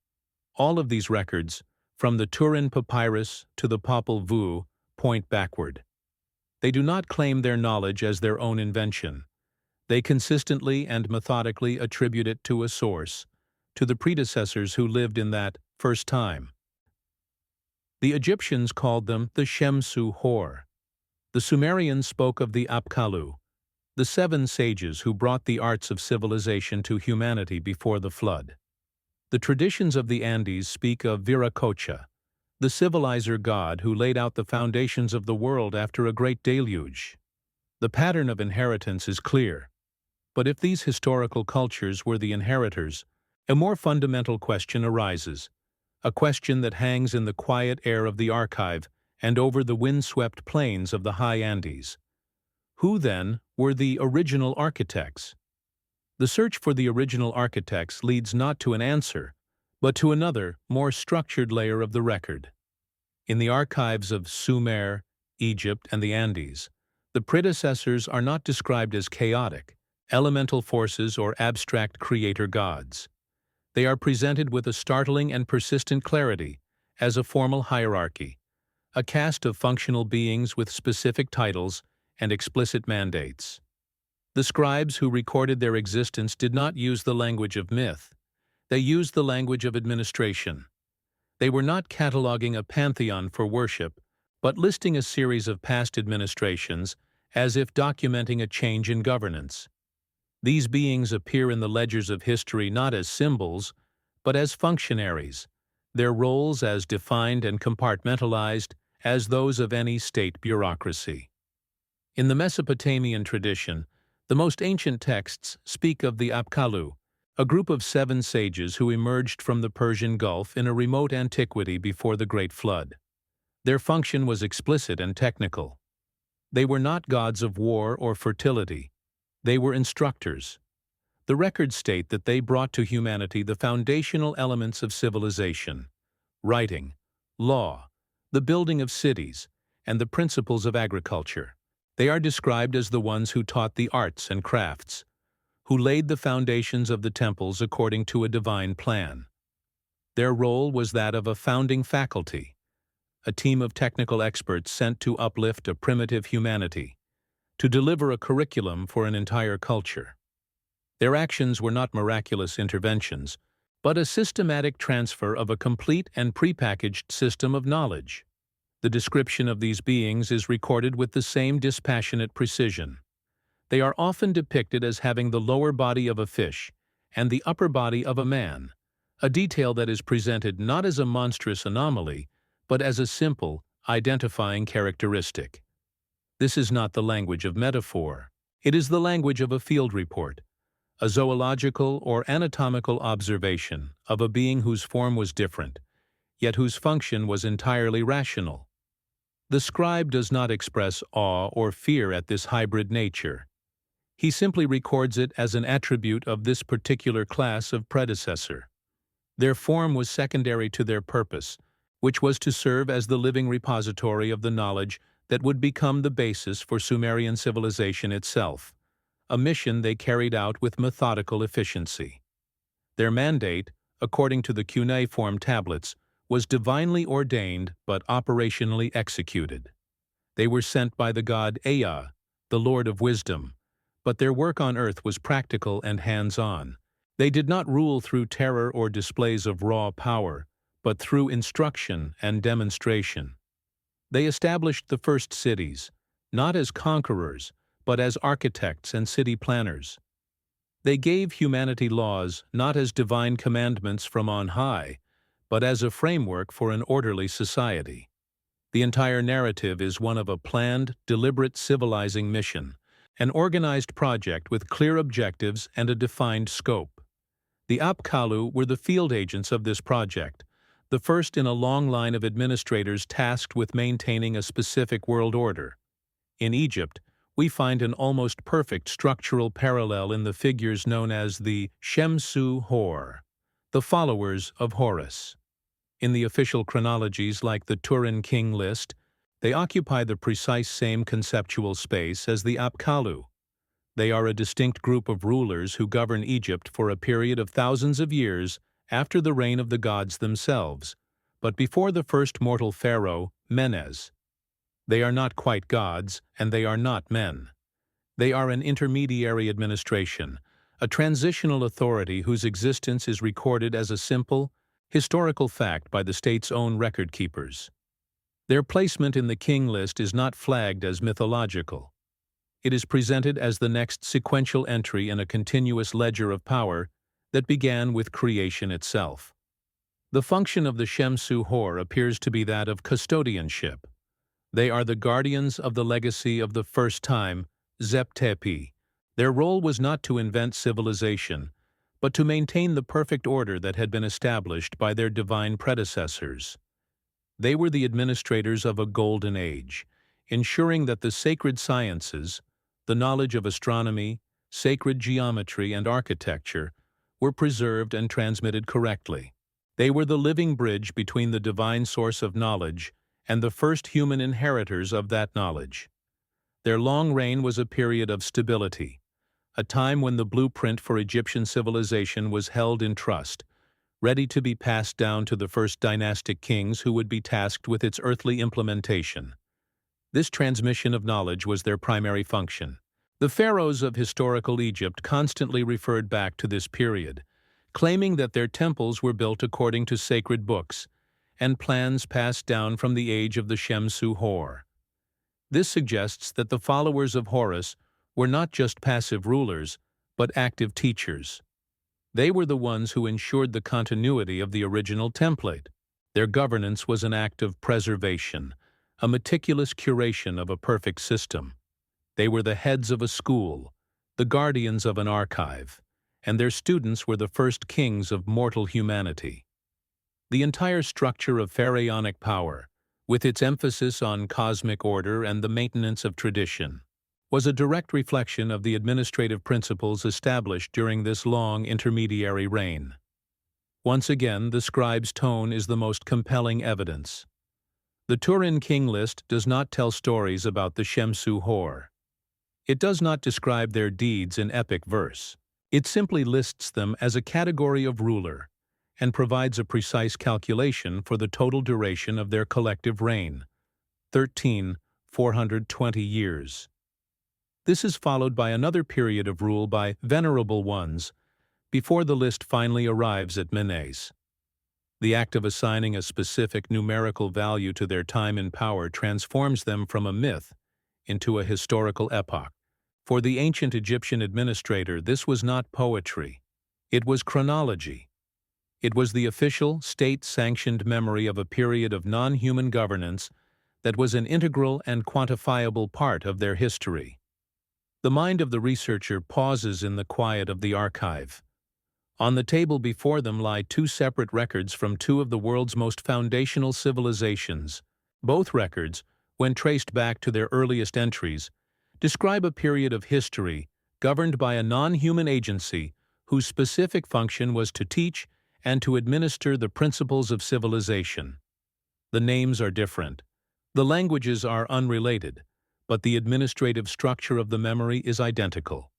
All of these records, from the Turin Papyrus to the Popol Vuh, point backward. They do not claim their knowledge as their own invention. They consistently and methodically attribute it to a source, to the predecessors who lived in that first time. The Egyptians called them the Shemsu Hor. The Sumerians spoke of the Apkallu, the 7 sages who brought the arts of civilization to humanity before the flood. The traditions of the Andes speak of Viracocha, the civilizer god who laid out the foundations of the world after a great deluge. The pattern of inheritance is clear. But if these historical cultures were the inheritors, a more fundamental question arises, a question that hangs in the quiet air of the archive and over the wind-swept plains of the high Andes. Who, then, were the original architects? The search for the original architects leads not to an answer, but to another, more structured layer of the record. In the archives of Sumer, Egypt, and the Andes, the predecessors are not described as chaotic, elemental forces or abstract creator gods. They are presented with a startling and persistent clarity as a formal hierarchy, a caste of functional beings with specific titles and explicit mandates. The scribes who recorded their existence did not use the language of myth. They used the language of administration. They were not cataloging a pantheon for worship, but listing a series of past administrations as if documenting a change in governance. These beings appear in the ledgers of history not as symbols, but as functionaries, their roles as defined and compartmentalized as those of any state bureaucracy. In the Mesopotamian tradition, the most ancient texts speak of the Apkallu, a group of 7 sages who emerged from the Persian Gulf in a remote antiquity before the Great Flood. Their function was explicit and technical. They were not gods of war or fertility. They were instructors. The records state that they brought to humanity the foundational elements of civilization: writing, law, the building of cities, and the principles of agriculture. They are described as the ones who taught the arts and crafts, who laid the foundations of the temples according to a divine plan. Their role was that of a founding faculty, a team of technical experts sent to uplift a primitive humanity, to deliver a curriculum for an entire culture. Their actions were not miraculous interventions, but a systematic transfer of a complete and prepackaged system of knowledge. The description of these beings is recorded with the same dispassionate precision. They are often depicted as having the lower body of a fish and the upper body of a man, a detail that is presented not as a monstrous anomaly, but as a simple, identifying characteristic. This is not the language of metaphor. It is the language of a field report, a zoological or anatomical observation of a being whose form was different, yet whose function was entirely rational. The scribe does not express awe or fear at this hybrid nature. He simply records it as an attribute of this particular class of predecessor. Their form was secondary to their purpose, which was to serve as the living repository of the knowledge that would become the basis for Sumerian civilization itself, a mission they carried out with methodical efficiency. Their mandate, according to the cuneiform tablets, was divinely ordained but operationally executed. They were sent by the god Ea, the Lord of Wisdom, but their work on earth was practical and hands-on. They did not rule through terror or displays of raw power, but through instruction and demonstration. They established the first cities, not as conquerors, but as architects and city planners. They gave humanity laws not as divine commandments from on high, but as a framework for an orderly society. The entire narrative is one of a planned, deliberate civilizing mission, an organized project with clear objectives and a defined scope. The Apkallu were the field agents of this project, the first in a long line of administrators tasked with maintaining a specific world order. In Egypt, we find an almost perfect structural parallel in the figures known as the Shemsu-Hor, the followers of Horus. In the official chronologies like the Turin King list, they occupy the precise same conceptual space as the Apkallu. They are a distinct group of rulers who govern Egypt for a period of thousands of years after the reign of the gods themselves, but before the first mortal pharaoh, Menes. They are not quite gods, and they are not men. They are an intermediary administration, a transitional authority whose existence is recorded as a simple, historical fact by the state's own record keepers. Their placement in the king list is not flagged as mythological. It is presented as the next sequential entry in a continuous ledger of power that began with creation itself. The function of the Shemsu-Hor appears to be that of custodianship. They are the guardians of the legacy of the first time, Zep-Tepi. Their role was not to invent civilization, but to maintain the perfect order that had been established by their divine predecessors. They were the administrators of a golden age, ensuring that the sacred sciences, the knowledge of astronomy, sacred geometry, and architecture, were preserved and transmitted correctly. They were the living bridge between the divine source of knowledge and the first human inheritors of that knowledge. Their long reign was a period of stability, a time when the blueprint for Egyptian civilization was held in trust, ready to be passed down to the first dynastic kings who would be tasked with its earthly implementation. This transmission of knowledge was their primary function. The pharaohs of historical Egypt constantly referred back to this period, claiming that their temples were built according to sacred books and plans passed down from the age of the Shemsu-Hor. This suggests that the followers of Horus were not just passive rulers, but active teachers. They were the ones who ensured the continuity of the original template. Their governance was an act of preservation, a meticulous curation of a perfect system. They were the heads of a school, the guardians of an archive, and their students were the first kings of mortal humanity. The entire structure of pharaonic power, with its emphasis on cosmic order and the maintenance of tradition, was a direct reflection of the administrative principles established during this long intermediary reign. Once again, the scribe's tone is the most compelling evidence. The Turin King list does not tell stories about the Shemsu-Hor. It does not describe their deeds in epic verse. It simply lists them as a category of ruler and provides a precise calculation for the total duration of their collective reign, 420 years. This is followed by another period of rule by venerable ones before the list finally arrives at Menes. The act of assigning a specific numerical value to their time in power transforms them from a myth into a historical epoch. For the ancient Egyptian administrator, this was not poetry. It was chronology. It was the official, state-sanctioned memory of a period of non-human governance that was an integral and quantifiable part of their history. The mind of the researcher pauses in the quiet of the archive. On the table before them lie two separate records from two of the world's most foundational civilizations. Both records, when traced back to their earliest entries, describe a period of history governed by a non-human agency whose specific function was to teach and to administer the principles of civilization. The names are different. The languages are unrelated, but the administrative structure of the memory is identical.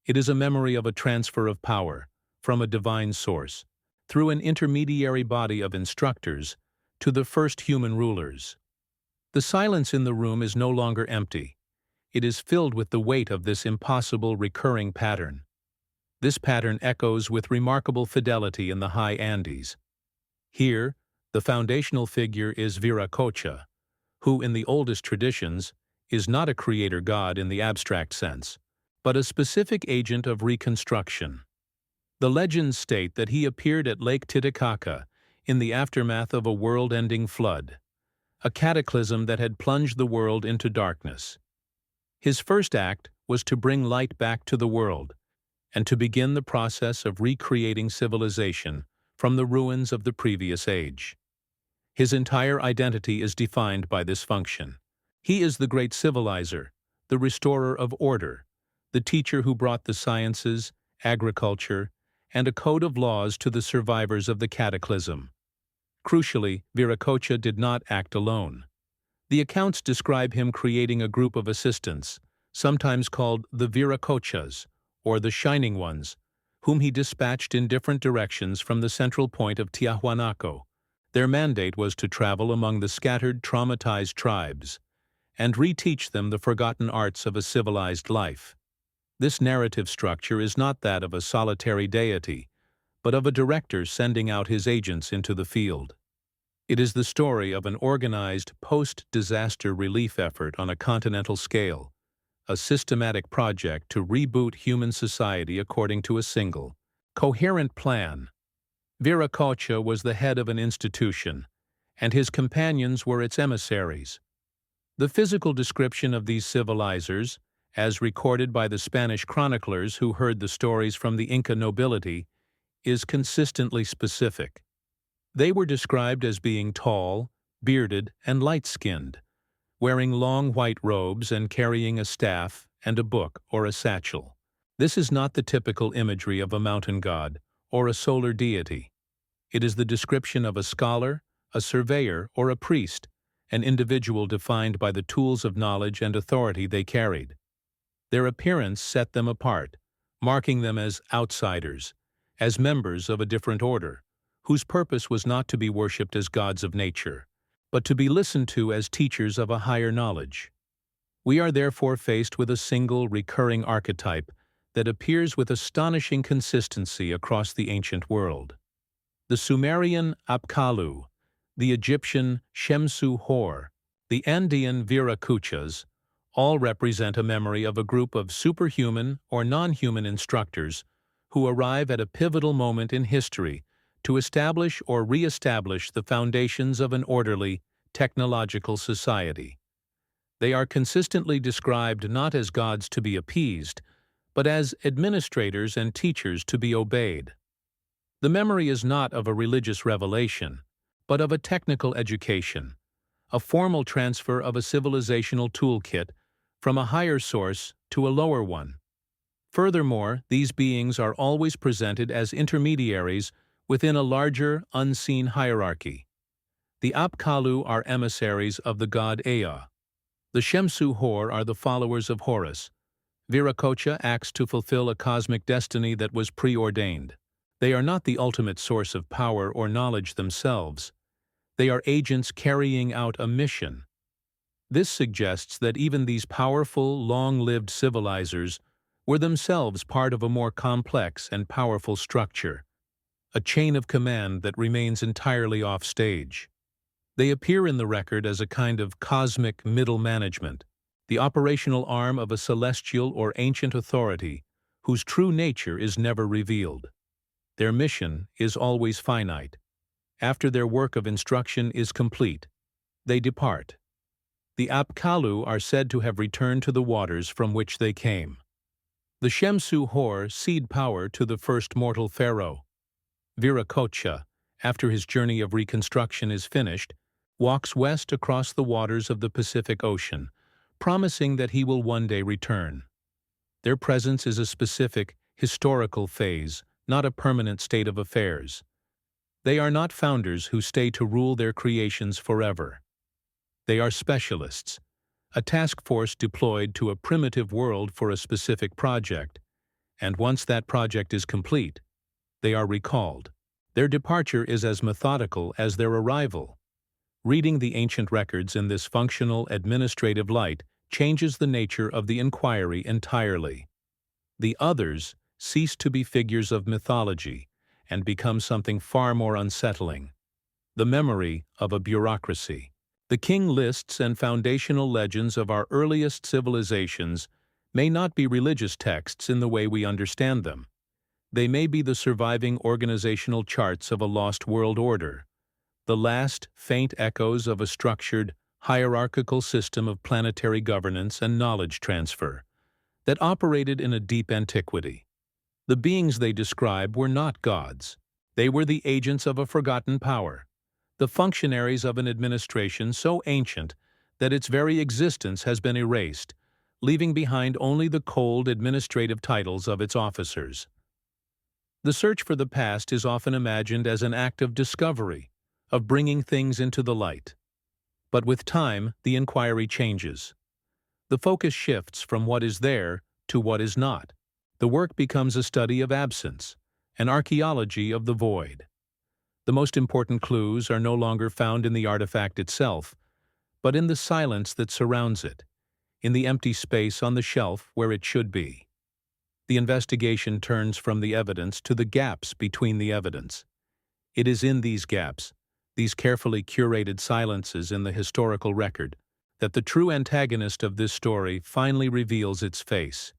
It is a memory of a transfer of power from a divine source, through an intermediary body of instructors, to the first human rulers. The silence in the room is no longer empty. It is filled with the weight of this impossible recurring pattern. This pattern echoes with remarkable fidelity in the high Andes. Here, the foundational figure is Viracocha, who, in the oldest traditions, is not a creator god in the abstract sense, but a specific agent of reconstruction. The legends state that he appeared at Lake Titicaca in the aftermath of a world-ending flood, a cataclysm that had plunged the world into darkness. His first act was to bring light back to the world and to begin the process of recreating civilization from the ruins of the previous age. His entire identity is defined by this function. He is the great civilizer, the restorer of order, the teacher who brought the sciences, agriculture, and a code of laws to the survivors of the cataclysm. Crucially, Viracocha did not act alone. The accounts describe him creating a group of assistants, sometimes called the Viracochas, or the Shining Ones, whom he dispatched in different directions from the central point of Tiahuanaco. Their mandate was to travel among the scattered, traumatized tribes and reteach them the forgotten arts of a civilized life. This narrative structure is not that of a solitary deity, but of a director sending out his agents into the field. It is the story of an organized post-disaster relief effort on a continental scale, a systematic project to reboot human society according to a single, coherent plan. Viracocha was the head of an institution, and his companions were its emissaries. The physical description of these civilizers, as recorded by the Spanish chroniclers who heard the stories from the Inca nobility, is consistently specific. They were described as being tall, bearded, and light-skinned, wearing long white robes and carrying a staff and a book or a satchel. This is not the typical imagery of a mountain god or a solar deity. It is the description of a scholar, a surveyor, or a priest, an individual defined by the tools of knowledge and authority they carried. Their appearance set them apart, marking them as outsiders, as members of a different order, whose purpose was not to be worshipped as gods of nature, but to be listened to as teachers of a higher knowledge. We are therefore faced with a single recurring archetype that appears with astonishing consistency across the ancient world. The Sumerian Apkallu, the Egyptian Shemsu-Hor, the Andean Viracochas, all represent a memory of a group of superhuman or non-human instructors who arrive at a pivotal moment in history to establish or re-establish the foundations of an orderly, technological society. They are consistently described not as gods to be appeased, but as administrators and teachers to be obeyed. The memory is not of a religious revelation, but of a technical education, a formal transfer of a civilizational toolkit from a higher source to a lower one. Furthermore, these beings are always presented as intermediaries within a larger, unseen hierarchy. The Apkallu are emissaries of the god Ea. The Shemsu-Hor are the followers of Horus. Viracocha acts to fulfill a cosmic destiny that was preordained. They are not the ultimate source of power or knowledge themselves. They are agents carrying out a mission. This suggests that even these powerful, long-lived civilizers were themselves part of a more complex and powerful structure, a chain of command that remains entirely off-stage. They appear in the record as a kind of cosmic middle management, the operational arm of a celestial or ancient authority whose true nature is never revealed. Their mission is always finite. After their work of instruction is complete, they depart. The Apkallu are said to have returned to the waters from which they came. The Shemsu-Hor cede power to the first mortal pharaoh. Viracocha, after his journey of reconstruction is finished, walks west across the waters of the Pacific Ocean, promising that he will one day return. Their presence is a specific, historical phase, not a permanent state of affairs. They are not founders who stay to rule their creations forever. They are specialists, a task force deployed to a primitive world for a specific project, and once that project is complete, they are recalled. Their departure is as methodical as their arrival. Reading the ancient records in this functional, administrative light changes the nature of the inquiry entirely. The others cease to be figures of mythology and become something far more unsettling: the memory of a bureaucracy. The king lists and foundational legends of our earliest civilizations may not be religious texts in the way we understand them. They may be the surviving organizational charts of a lost world order, the last faint echoes of a structured, hierarchical system of planetary governance and knowledge transfer that operated in a deep antiquity. The beings they describe were not gods. They were the agents of a forgotten power, the functionaries of an administration so ancient that its very existence has been erased, leaving behind only the cold administrative titles of its officers. The search for the past is often imagined as an act of discovery, of bringing things into the light. But with time, the inquiry changes. The focus shifts from what is there to what is not. The work becomes a study of absence, an archaeology of the void. The most important clues are no longer found in the artifact itself, but in the silence that surrounds it, in the empty space on the shelf where it should be. The investigation turns from the evidence to the gaps between the evidence. It is in these gaps, these carefully curated silences in the historical record, that the true antagonist of this story finally reveals its face.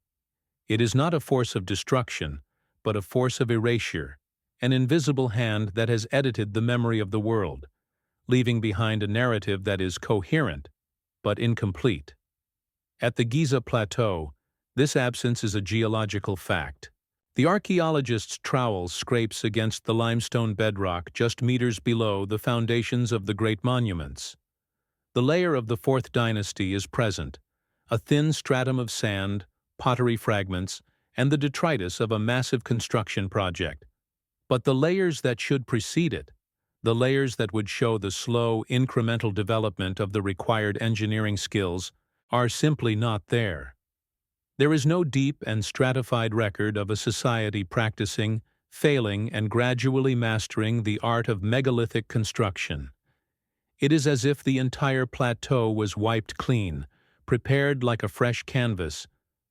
It is not a force of destruction, but a force of erasure, an invisible hand that has edited the memory of the world, leaving behind a narrative that is coherent, but incomplete. At the Giza Plateau, this absence is a geological fact. The archaeologist's trowel scrapes against the limestone bedrock just meters below the foundations of the great monuments. The layer of the Fourth Dynasty is present, a thin stratum of sand, pottery fragments, and the detritus of a massive construction project. But the layers that should precede it, the layers that would show the slow, incremental development of the required engineering skills, are simply not there. There is no deep and stratified record of a society practicing, failing, and gradually mastering the art of megalithic construction. It is as if the entire plateau was wiped clean, prepared like a fresh canvas,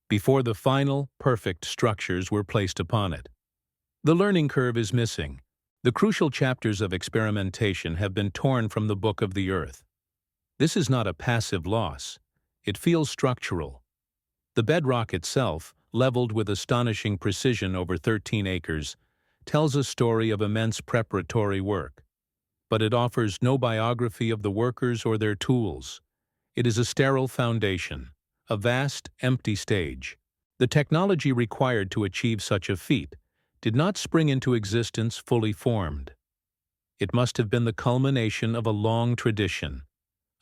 before the final, perfect structures were placed upon it. The learning curve is missing. The crucial chapters of experimentation have been torn from the book of the earth. This is not a passive loss. It feels structural. The bedrock itself, leveled with astonishing precision over 13 acres, tells a story of immense preparatory work. But it offers no biography of the workers or their tools. It is a sterile foundation, a vast, empty stage. The technology required to achieve such a feat did not spring into existence fully formed. It must have been the culmination of a long tradition,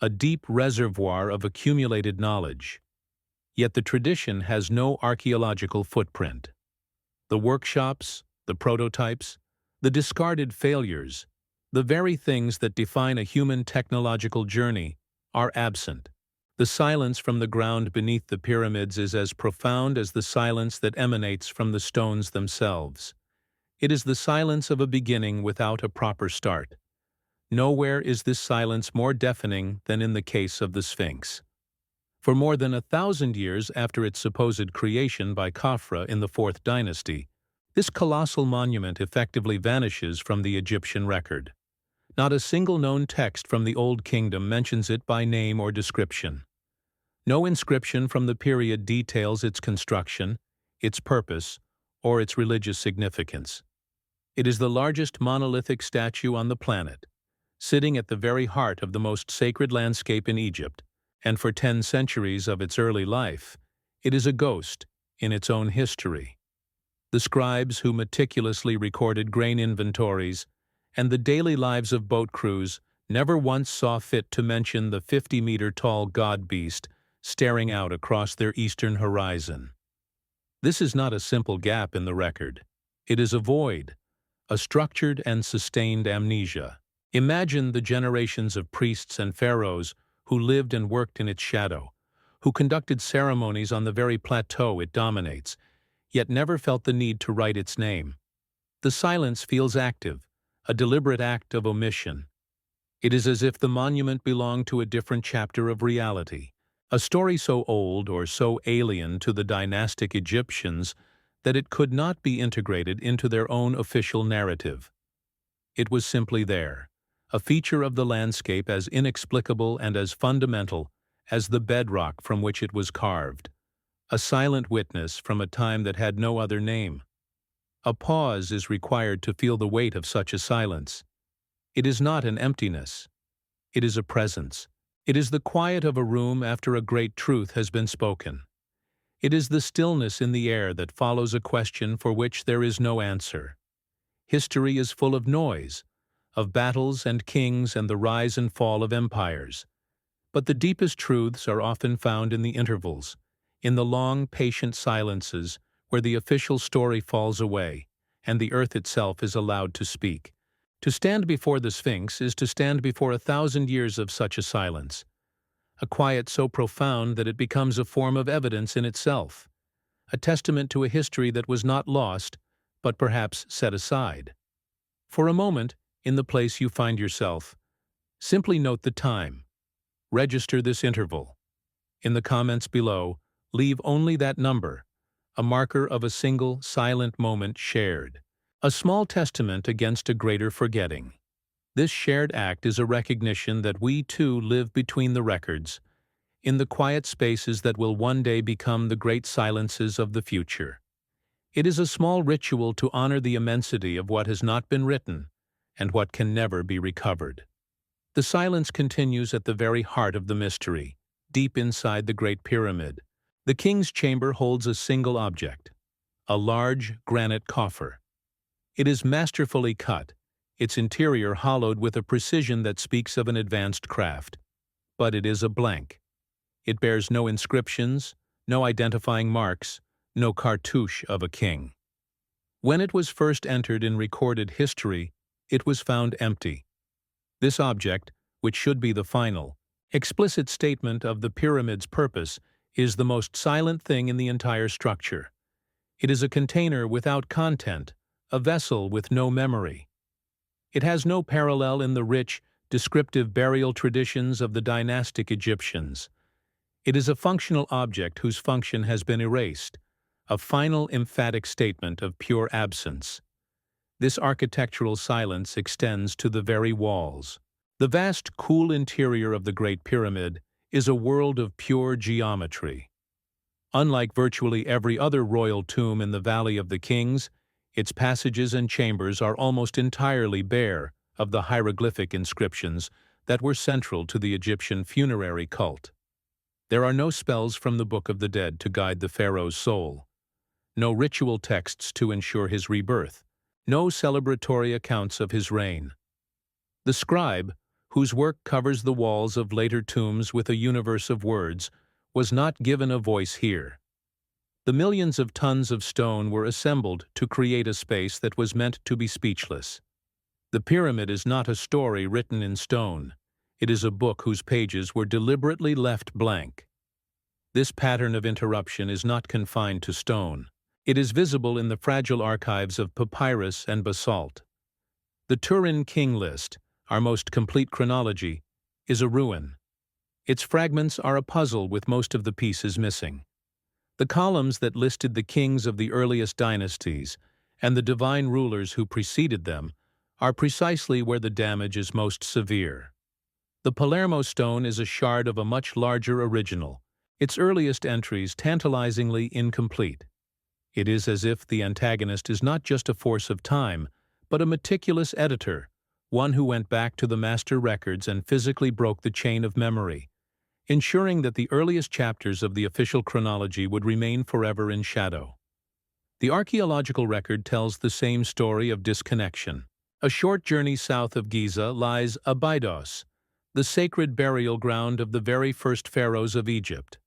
a deep reservoir of accumulated knowledge. Yet the tradition has no archaeological footprint. The workshops, the prototypes, the discarded failures, the very things that define a human technological journey, are absent. The silence from the ground beneath the pyramids is as profound as the silence that emanates from the stones themselves. It is the silence of a beginning without a proper start. Nowhere is this silence more deafening than in the case of the Sphinx. For more than 1,000 years after its supposed creation by Khafra in the Fourth Dynasty, this colossal monument effectively vanishes from the Egyptian record. Not a single known text from the Old Kingdom mentions it by name or description. No inscription from the period details its construction, its purpose, or its religious significance. It is the largest monolithic statue on the planet, sitting at the very heart of the most sacred landscape in Egypt, and for 10 centuries of its early life, it is a ghost in its own history. The scribes who meticulously recorded grain inventories and the daily lives of boat crews never once saw fit to mention the 50-meter-tall god-beast staring out across their eastern horizon. This is not a simple gap in the record. It is a void, a structured and sustained amnesia. Imagine the generations of priests and pharaohs who lived and worked in its shadow, who conducted ceremonies on the very plateau it dominates, yet never felt the need to write its name. The silence feels active, a deliberate act of omission. It is as if the monument belonged to a different chapter of reality, a story so old or so alien to the dynastic Egyptians that it could not be integrated into their own official narrative. It was simply there, a feature of the landscape as inexplicable and as fundamental as the bedrock from which it was carved, a silent witness from a time that had no other name. A pause is required to feel the weight of such a silence. It is not an emptiness. It is a presence. It is the quiet of a room after a great truth has been spoken. It is the stillness in the air that follows a question for which there is no answer. History is full of noise, of battles and kings and the rise and fall of empires. But the deepest truths are often found in the intervals, in the long, patient silences where the official story falls away and the earth itself is allowed to speak. To stand before the Sphinx is to stand before 1,000 years of such a silence, a quiet so profound that it becomes a form of evidence in itself, a testament to a history that was not lost, but perhaps set aside. For a moment, in the place you find yourself, simply note the time. Register this interval. In the comments below, leave only that number, a marker of a single, silent moment shared, a small testament against a greater forgetting. This shared act is a recognition that we too live between the records, in the quiet spaces that will one day become the great silences of the future. It is a small ritual to honor the immensity of what has not been written and what can never be recovered. The silence continues at the very heart of the mystery, deep inside the Great Pyramid. The king's chamber holds a single object, a large granite coffer. It is masterfully cut, its interior hollowed with a precision that speaks of an advanced craft. But it is a blank. It bears no inscriptions, no identifying marks, no cartouche of a king. When it was first entered in recorded history, it was found empty. This object, which should be the final, explicit statement of the pyramid's purpose, is the most silent thing in the entire structure. It is a container without content, a vessel with no memory. It has no parallel in the rich, descriptive burial traditions of the dynastic Egyptians. It is a functional object whose function has been erased, a final emphatic statement of pure absence. This architectural silence extends to the very walls. The vast, cool interior of the Great Pyramid is a world of pure geometry. Unlike virtually every other royal tomb in the Valley of the Kings, its passages and chambers are almost entirely bare of the hieroglyphic inscriptions that were central to the Egyptian funerary cult. There are no spells from the Book of the Dead to guide the pharaoh's soul, no ritual texts to ensure his rebirth, no celebratory accounts of his reign. The scribe, whose work covers the walls of later tombs with a universe of words, was not given a voice here. The millions of tons of stone were assembled to create a space that was meant to be speechless. The pyramid is not a story written in stone. It is a book whose pages were deliberately left blank. This pattern of interruption is not confined to stone. It is visible in the fragile archives of papyrus and basalt. The Turin King List, our most complete chronology, is a ruin. Its fragments are a puzzle with most of the pieces missing. The columns that listed the kings of the earliest dynasties and the divine rulers who preceded them are precisely where the damage is most severe. The Palermo stone is a shard of a much larger original, its earliest entries tantalizingly incomplete. It is as if the antagonist is not just a force of time, but a meticulous editor, one who went back to the master records and physically broke the chain of memory, ensuring that the earliest chapters of the official chronology would remain forever in shadow. The archaeological record tells the same story of disconnection. A short journey south of Giza lies Abydos, the sacred burial ground of the very first pharaohs of Egypt.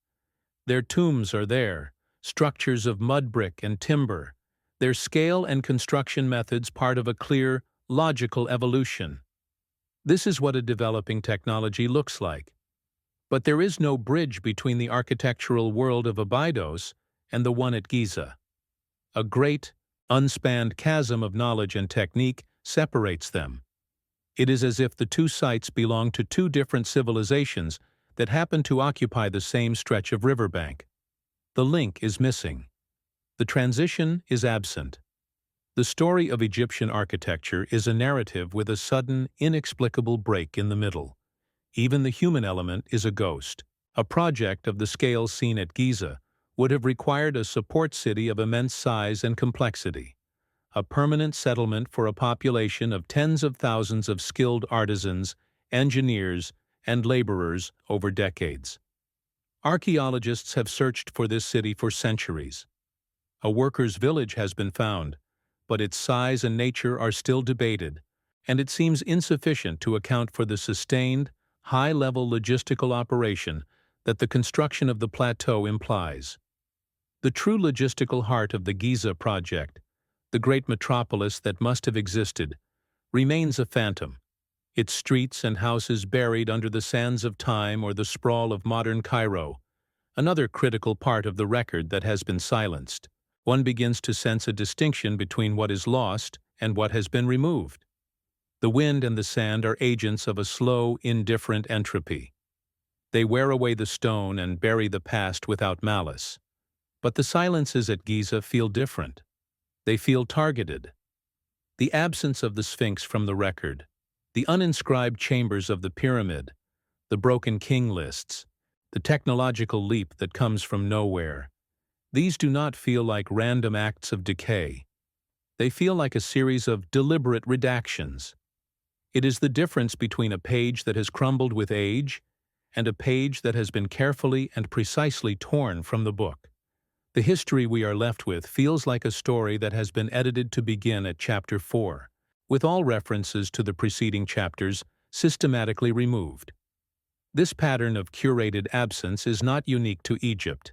Their tombs are there, structures of mud brick and timber, their scale and construction methods part of a clear, logical evolution. This is what a developing technology looks like. But there is no bridge between the architectural world of Abydos and the one at Giza. A great, unspanned chasm of knowledge and technique separates them. It is as if the two sites belong to two different civilizations that happen to occupy the same stretch of riverbank. The link is missing. The transition is absent. The story of Egyptian architecture is a narrative with a sudden, inexplicable break in the middle. Even the human element is a ghost. A project of the scale seen at Giza would have required a support city of immense size and complexity, a permanent settlement for a population of tens of thousands of skilled artisans, engineers, and laborers over decades. Archaeologists have searched for this city for centuries. A workers' village has been found, but its size and nature are still debated, and it seems insufficient to account for the sustained, high-level logistical operation that the construction of the plateau implies. The true logistical heart of the Giza project, the great metropolis that must have existed, remains a phantom, its streets and houses buried under the sands of time or the sprawl of modern Cairo, another critical part of the record that has been silenced. One begins to sense a distinction between what is lost and what has been removed. The wind and the sand are agents of a slow, indifferent entropy. They wear away the stone and bury the past without malice. But the silences at Giza feel different. They feel targeted. The absence of the Sphinx from the record, the uninscribed chambers of the pyramid, the broken king lists, the technological leap that comes from nowhere. These do not feel like random acts of decay. They feel like a series of deliberate redactions. It is the difference between a page that has crumbled with age and a page that has been carefully and precisely torn from the book. The history we are left with feels like a story that has been edited to begin at chapter 4, with all references to the preceding chapters systematically removed. This pattern of curated absence is not unique to Egypt.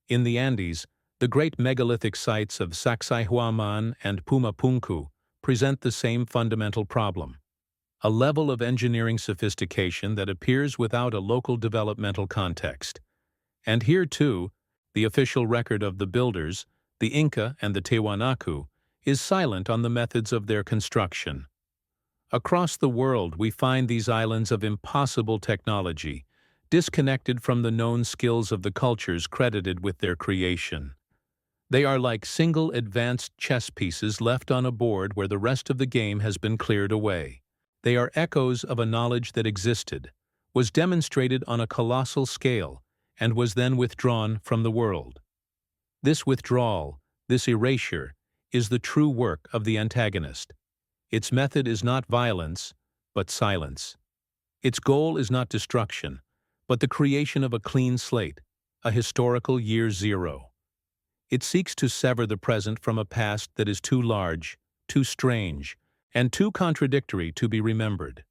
In the Andes, the great megalithic sites of Sacsayhuaman and Pumapunku present the same fundamental problem: a level of engineering sophistication that appears without a local developmental context. And here, too, the official record of the builders, the Inca and the Tiwanaku, is silent on the methods of their construction. Across the world, we find these islands of impossible technology, disconnected from the known skills of the cultures credited with their creation. They are like single advanced chess pieces left on a board where the rest of the game has been cleared away. They are echoes of a knowledge that existed, was demonstrated on a colossal scale, and was then withdrawn from the world. This withdrawal, this erasure, is the true work of the antagonist. Its method is not violence, but silence. Its goal is not destruction, but the creation of a clean slate, a historical year zero. It seeks to sever the present from a past that is too large, too strange, and too contradictory to be remembered.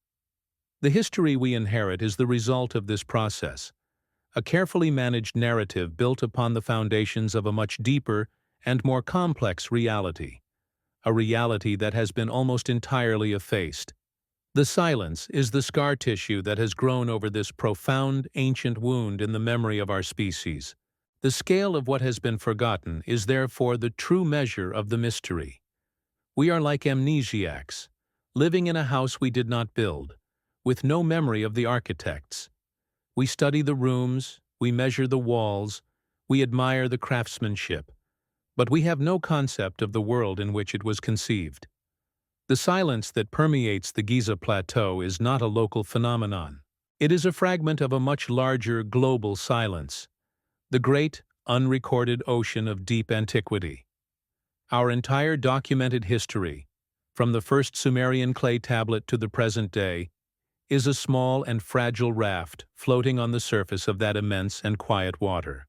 The history we inherit is the result of this process, a carefully managed narrative built upon the foundations of a much deeper and more complex reality, a reality that has been almost entirely effaced. The silence is the scar tissue that has grown over this profound, ancient wound in the memory of our species. The scale of what has been forgotten is therefore the true measure of the mystery. We are like amnesiacs, living in a house we did not build, with no memory of the architects. We study the rooms, we measure the walls, we admire the craftsmanship, but we have no concept of the world in which it was conceived. The silence that permeates the Giza Plateau is not a local phenomenon. It is a fragment of a much larger global silence, the great, unrecorded ocean of deep antiquity. Our entire documented history, from the first Sumerian clay tablet to the present day, is a small and fragile raft floating on the surface of that immense and quiet water.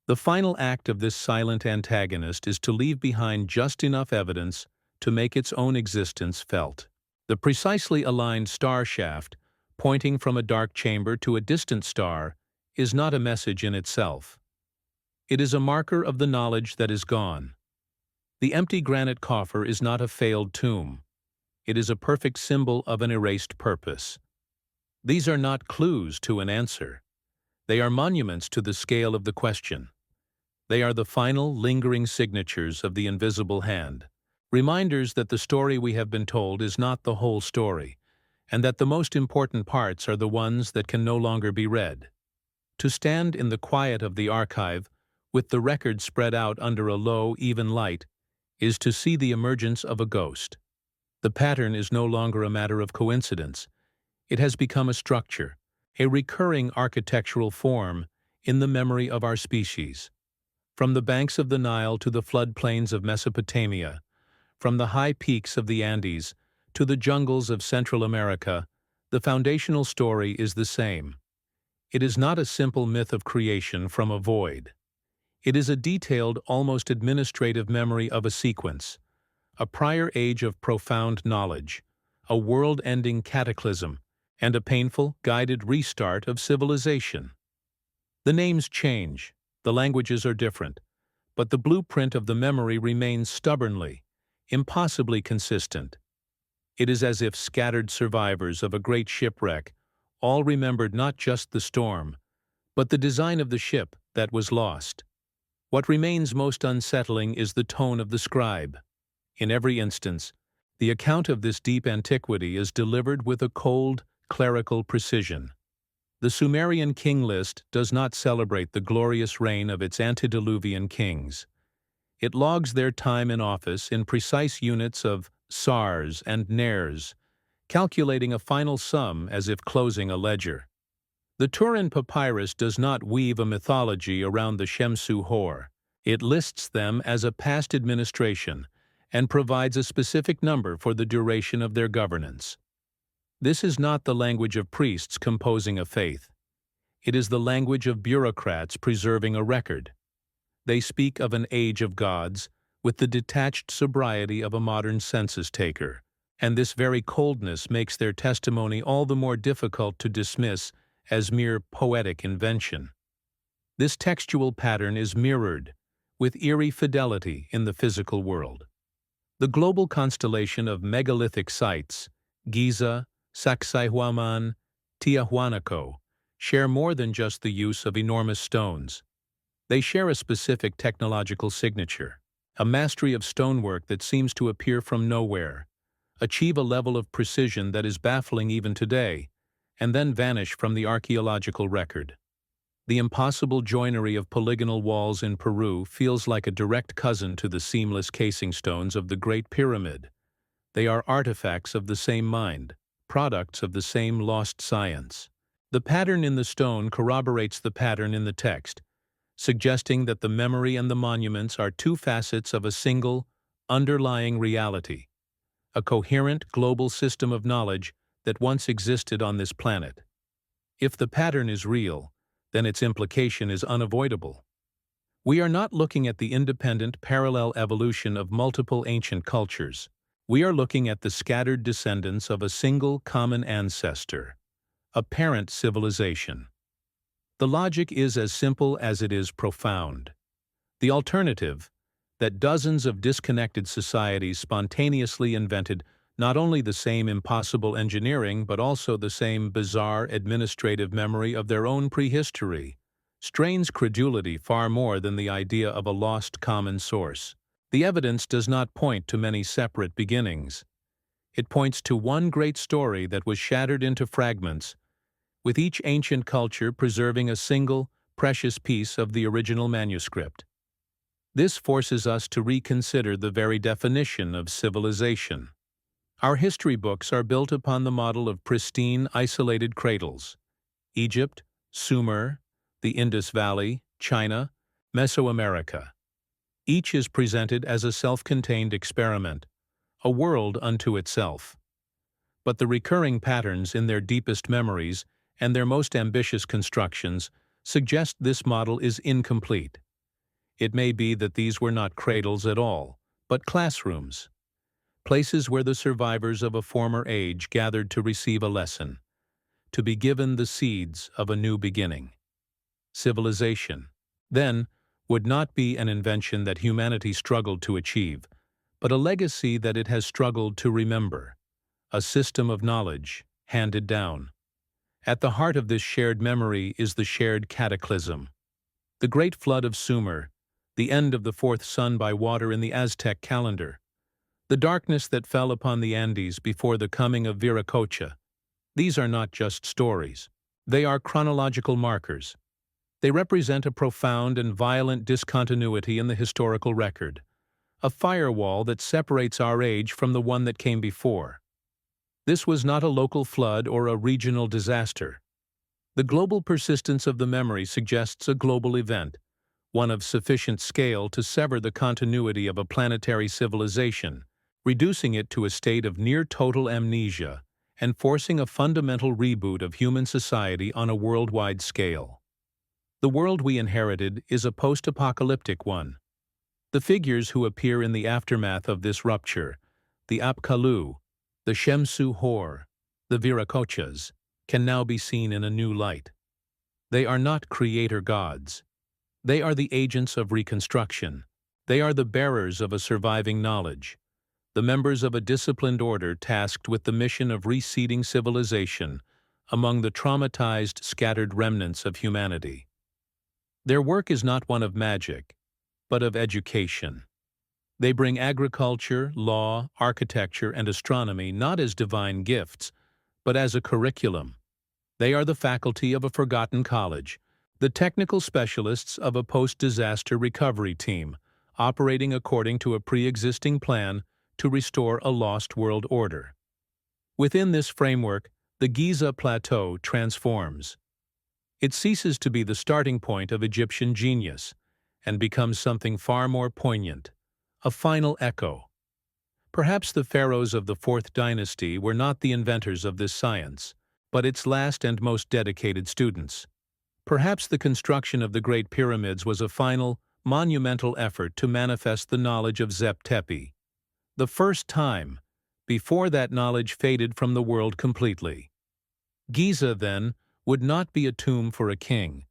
The final act of this silent antagonist is to leave behind just enough evidence to make its own existence felt. The precisely aligned star shaft, pointing from a dark chamber to a distant star, is not a message in itself. It is a marker of the knowledge that is gone. The empty granite coffer is not a failed tomb. It is a perfect symbol of an erased purpose. These are not clues to an answer. They are monuments to the scale of the question. They are the final, lingering signatures of the invisible hand, reminders that the story we have been told is not the whole story, and that the most important parts are the ones that can no longer be read. To stand in the quiet of the archive, with the record spread out under a low, even light, is to see the emergence of a ghost. The pattern is no longer a matter of coincidence. It has become a structure, a recurring architectural form in the memory of our species. From the banks of the Nile to the floodplains of Mesopotamia, from the high peaks of the Andes to the jungles of Central America, the foundational story is the same. It is not a simple myth of creation from a void. It is a detailed, almost administrative memory of a sequence, a prior age of profound knowledge, a world-ending cataclysm, and a painful, guided restart of civilization. The names change, the languages are different, but the blueprint of the memory remains stubbornly, impossibly consistent. It is as if scattered survivors of a great shipwreck all remembered not just the storm, but the design of the ship that was lost. What remains most unsettling is the tone of the scribe. In every instance, the account of this deep antiquity is delivered with a cold, clerical precision. The Sumerian king list does not celebrate the glorious reign of its antediluvian kings. It logs their time in office in precise units of sars and ners, calculating a final sum as if closing a ledger. The Turin Papyrus does not weave a mythology around the Shemsu Hor. It lists them as a past administration and provides a specific number for the duration of their governance. This is not the language of priests composing a faith. It is the language of bureaucrats preserving a record. They speak of an age of gods with the detached sobriety of a modern census taker, and this very coldness makes their testimony all the more difficult to dismiss as mere poetic invention. This textual pattern is mirrored, with eerie fidelity, in the physical world. The global constellation of megalithic sites, Giza, Sacsayhuaman, Tiahuanaco, share more than just the use of enormous stones. They share a specific technological signature, a mastery of stonework that seems to appear from nowhere, achieve a level of precision that is baffling even today, and then vanish from the archaeological record. The impossible joinery of polygonal walls in Peru feels like a direct cousin to the seamless casing stones of the Great Pyramid. They are artifacts of the same mind, products of the same lost science. The pattern in the stone corroborates the pattern in the text, suggesting that the memory and the monuments are two facets of a single, underlying reality, a coherent global system of knowledge that once existed on this planet. If the pattern is real, then its implication is unavoidable. We are not looking at the independent parallel evolution of multiple ancient cultures. We are looking at the scattered descendants of a single common ancestor, a parent civilization. The logic is as simple as it is profound. The alternative, that dozens of disconnected societies spontaneously invented not only the same impossible engineering but also the same bizarre administrative memory of their own prehistory, strains credulity far more than the idea of a lost common source. The evidence does not point to many separate beginnings. It points to one great story that was shattered into fragments, with each ancient culture preserving a single, precious piece of the original manuscript. This forces us to reconsider the very definition of civilization. Our history books are built upon the model of pristine, isolated cradles. Egypt, Sumer, the Indus Valley, China, Mesoamerica. Each is presented as a self-contained experiment, a world unto itself. But the recurring patterns in their deepest memories and their most ambitious constructions suggest this model is incomplete. It may be that these were not cradles at all, but classrooms, places where the survivors of a former age gathered to receive a lesson, to be given the seeds of a new beginning. Civilization, then, would not be an invention that humanity struggled to achieve, but a legacy that it has struggled to remember, a system of knowledge handed down. At the heart of this shared memory is the shared cataclysm. The Great Flood of Sumer, the end of the fourth sun by water in the Aztec calendar, the darkness that fell upon the Andes before the coming of Viracocha. These are not just stories. They are chronological markers. They represent a profound and violent discontinuity in the historical record, a firewall that separates our age from the one that came before. This was not a local flood or a regional disaster. The global persistence of the memory suggests a global event, one of sufficient scale to sever the continuity of a planetary civilization, reducing it to a state of near-total amnesia and forcing a fundamental reboot of human society on a worldwide scale. The world we inherited is a post-apocalyptic one. The figures who appear in the aftermath of this rupture, the Apkallu, The Shemsu Hor, the Viracochas, can now be seen in a new light. They are not creator gods. They are the agents of reconstruction. They are the bearers of a surviving knowledge, the members of a disciplined order tasked with the mission of reseeding civilization among the traumatized, scattered remnants of humanity. Their work is not one of magic, but of education. They bring agriculture, law, architecture, and astronomy not as divine gifts, but as a curriculum. They are the faculty of a forgotten college, the technical specialists of a post-disaster recovery team, operating according to a pre-existing plan to restore a lost world order. Within this framework, the Giza Plateau transforms. It ceases to be the starting point of Egyptian genius and becomes something far more poignant, a final echo. Perhaps the pharaohs of the Fourth Dynasty were not the inventors of this science, but its last and most dedicated students. Perhaps the construction of the Great Pyramids was a final, monumental effort to manifest the knowledge of Zep-Tepi, the first time, before that knowledge faded from the world completely. Giza, then, would not be a tomb for a king,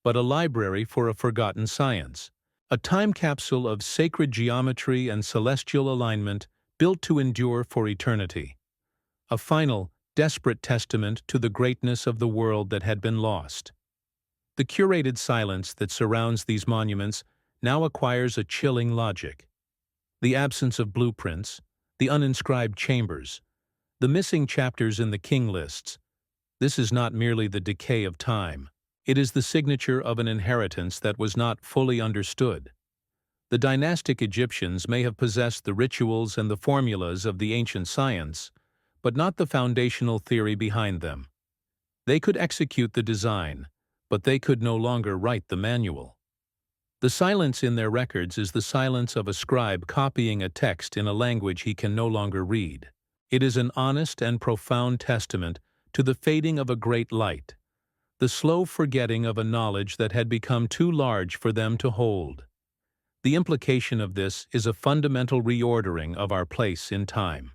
but a library for a forgotten science, a time capsule of sacred geometry and celestial alignment built to endure for eternity. A final, desperate testament to the greatness of the world that had been lost. The curated silence that surrounds these monuments now acquires a chilling logic. The absence of blueprints, the uninscribed chambers, the missing chapters in the king lists. This is not merely the decay of time. It is the signature of an inheritance that was not fully understood. The dynastic Egyptians may have possessed the rituals and the formulas of the ancient science, but not the foundational theory behind them. They could execute the design, but they could no longer write the manual. The silence in their records is the silence of a scribe copying a text in a language he can no longer read. It is an honest and profound testament to the fading of a great light, the slow forgetting of a knowledge that had become too large for them to hold. The implication of this is a fundamental reordering of our place in time.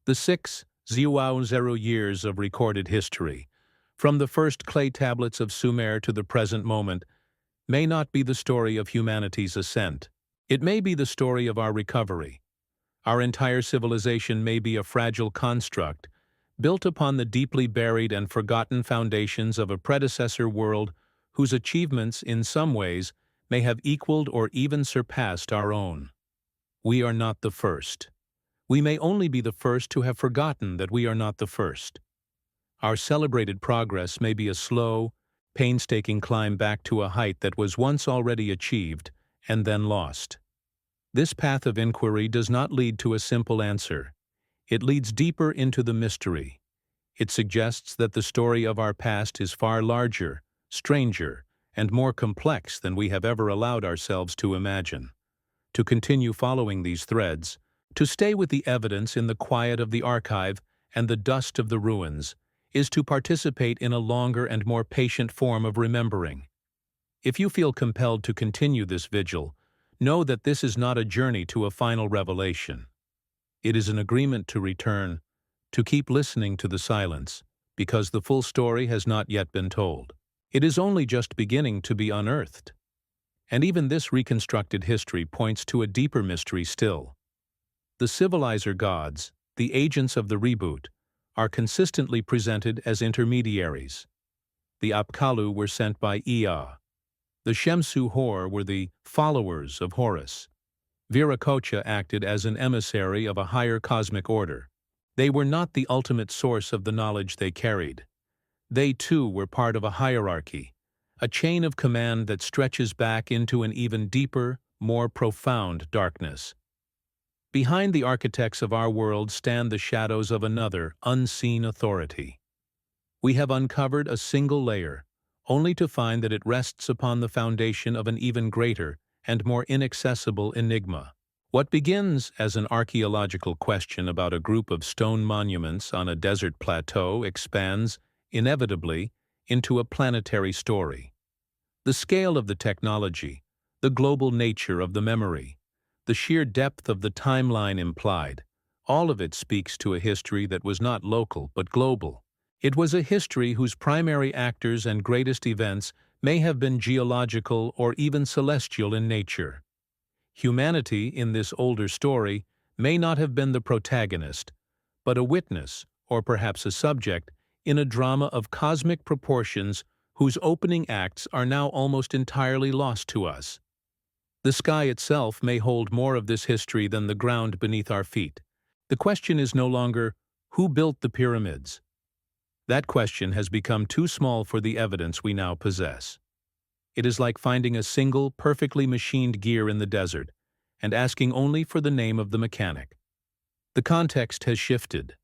The 6,000 years of recorded history, from the first clay tablets of Sumer to the present moment, may not be the story of humanity's ascent. It may be the story of our recovery. Our entire civilization may be a fragile construct, built upon the deeply buried and forgotten foundations of a predecessor world whose achievements, in some ways, may have equaled or even surpassed our own. We are not the first. We may only be the first to have forgotten that we are not the first. Our celebrated progress may be a slow, painstaking climb back to a height that was once already achieved and then lost. This path of inquiry does not lead to a simple answer. It leads deeper into the mystery. It suggests that the story of our past is far larger, stranger, and more complex than we have ever allowed ourselves to imagine. To continue following these threads, to stay with the evidence in the quiet of the archive and the dust of the ruins, is to participate in a longer and more patient form of remembering. If you feel compelled to continue this vigil, know that this is not a journey to a final revelation. It is an agreement to return, to keep listening to the silence, because the full story has not yet been told. It is only just beginning to be unearthed. And even this reconstructed history points to a deeper mystery still. The civilizer gods, the agents of the reboot, are consistently presented as intermediaries. The Apkallu were sent by Ea. The Shemsu Hor were the followers of Horus. Viracocha acted as an emissary of a higher cosmic order. They were not the ultimate source of the knowledge they carried. They too were part of a hierarchy, a chain of command that stretches back into an even deeper, more profound darkness. Behind the architects of our world stand the shadows of another, unseen authority. We have uncovered a single layer, only to find that it rests upon the foundation of an even greater and more inaccessible enigma. What begins as an archaeological question about a group of stone monuments on a desert plateau expands, inevitably, into a planetary story. The scale of the technology, the global nature of the memory, the sheer depth of the timeline implied, All of it speaks to a history that was not local but global. It was a history whose primary actors and greatest events may have been geological or even celestial in nature. Humanity, in this older story, may not have been the protagonist, but a witness, or perhaps a subject, in a drama of cosmic proportions whose opening acts are now almost entirely lost to us. The sky itself may hold more of this history than the ground beneath our feet. The question is no longer, who built the pyramids? That question has become too small for the evidence we now possess. It is like finding a single, perfectly machined gear in the desert and asking only for the name of the mechanic. The context has shifted.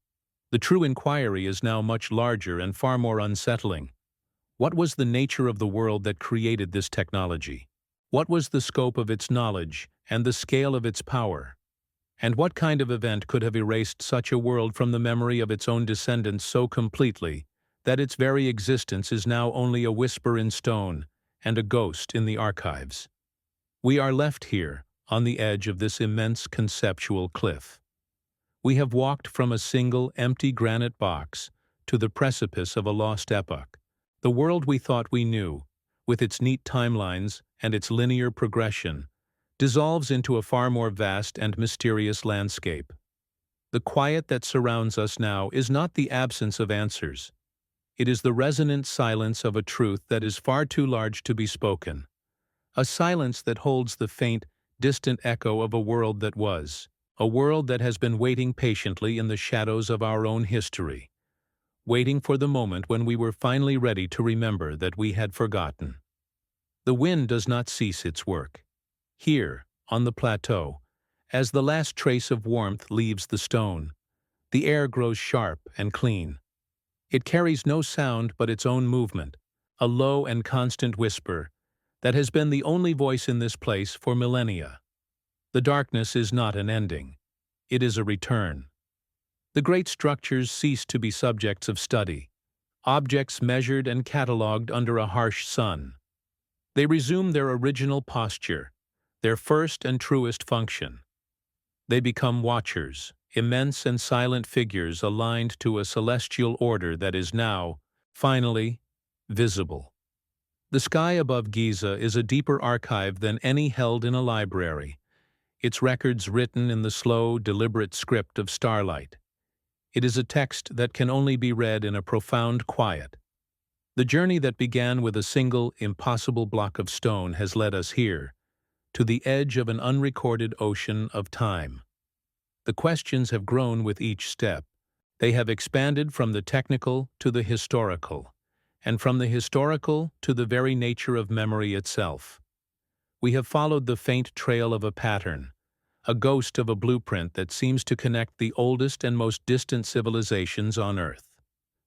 The true inquiry is now much larger and far more unsettling. What was the nature of the world that created this technology? What was the scope of its knowledge and the scale of its power? And what kind of event could have erased such a world from the memory of its own descendants so completely that its very existence is now only a whisper in stone and a ghost in the archives? We are left here, on the edge of this immense conceptual cliff. We have walked from a single empty granite box to the precipice of a lost epoch. The world we thought we knew, with its neat timelines and its linear progression, dissolves into a far more vast and mysterious landscape. The quiet that surrounds us now is not the absence of answers. It is the resonant silence of a truth that is far too large to be spoken. A silence that holds the faint, distant echo of a world that was. A world that has been waiting patiently in the shadows of our own history, waiting for the moment when we were finally ready to remember that we had forgotten. The wind does not cease its work. Here, on the plateau, as the last trace of warmth leaves the stone, the air grows sharp and clean. It carries no sound but its own movement, a low and constant whisper that has been the only voice in this place for millennia. The darkness is not an ending. It is a return. The great structures cease to be subjects of study, objects measured and catalogued under a harsh sun. They resume their original posture, their first and truest function. They become watchers, immense and silent figures aligned to a celestial order that is now, finally, visible. The sky above Giza is a deeper archive than any held in a library, its records written in the slow, deliberate script of starlight. It is a text that can only be read in a profound quiet. The journey that began with a single, impossible block of stone has led us here, to the edge of an unrecorded ocean of time. The questions have grown with each step. They have expanded from the technical to the historical, and from the historical to the very nature of memory itself. We have followed the faint trail of a pattern, a ghost of a blueprint that seems to connect the oldest and most distant civilizations on Earth.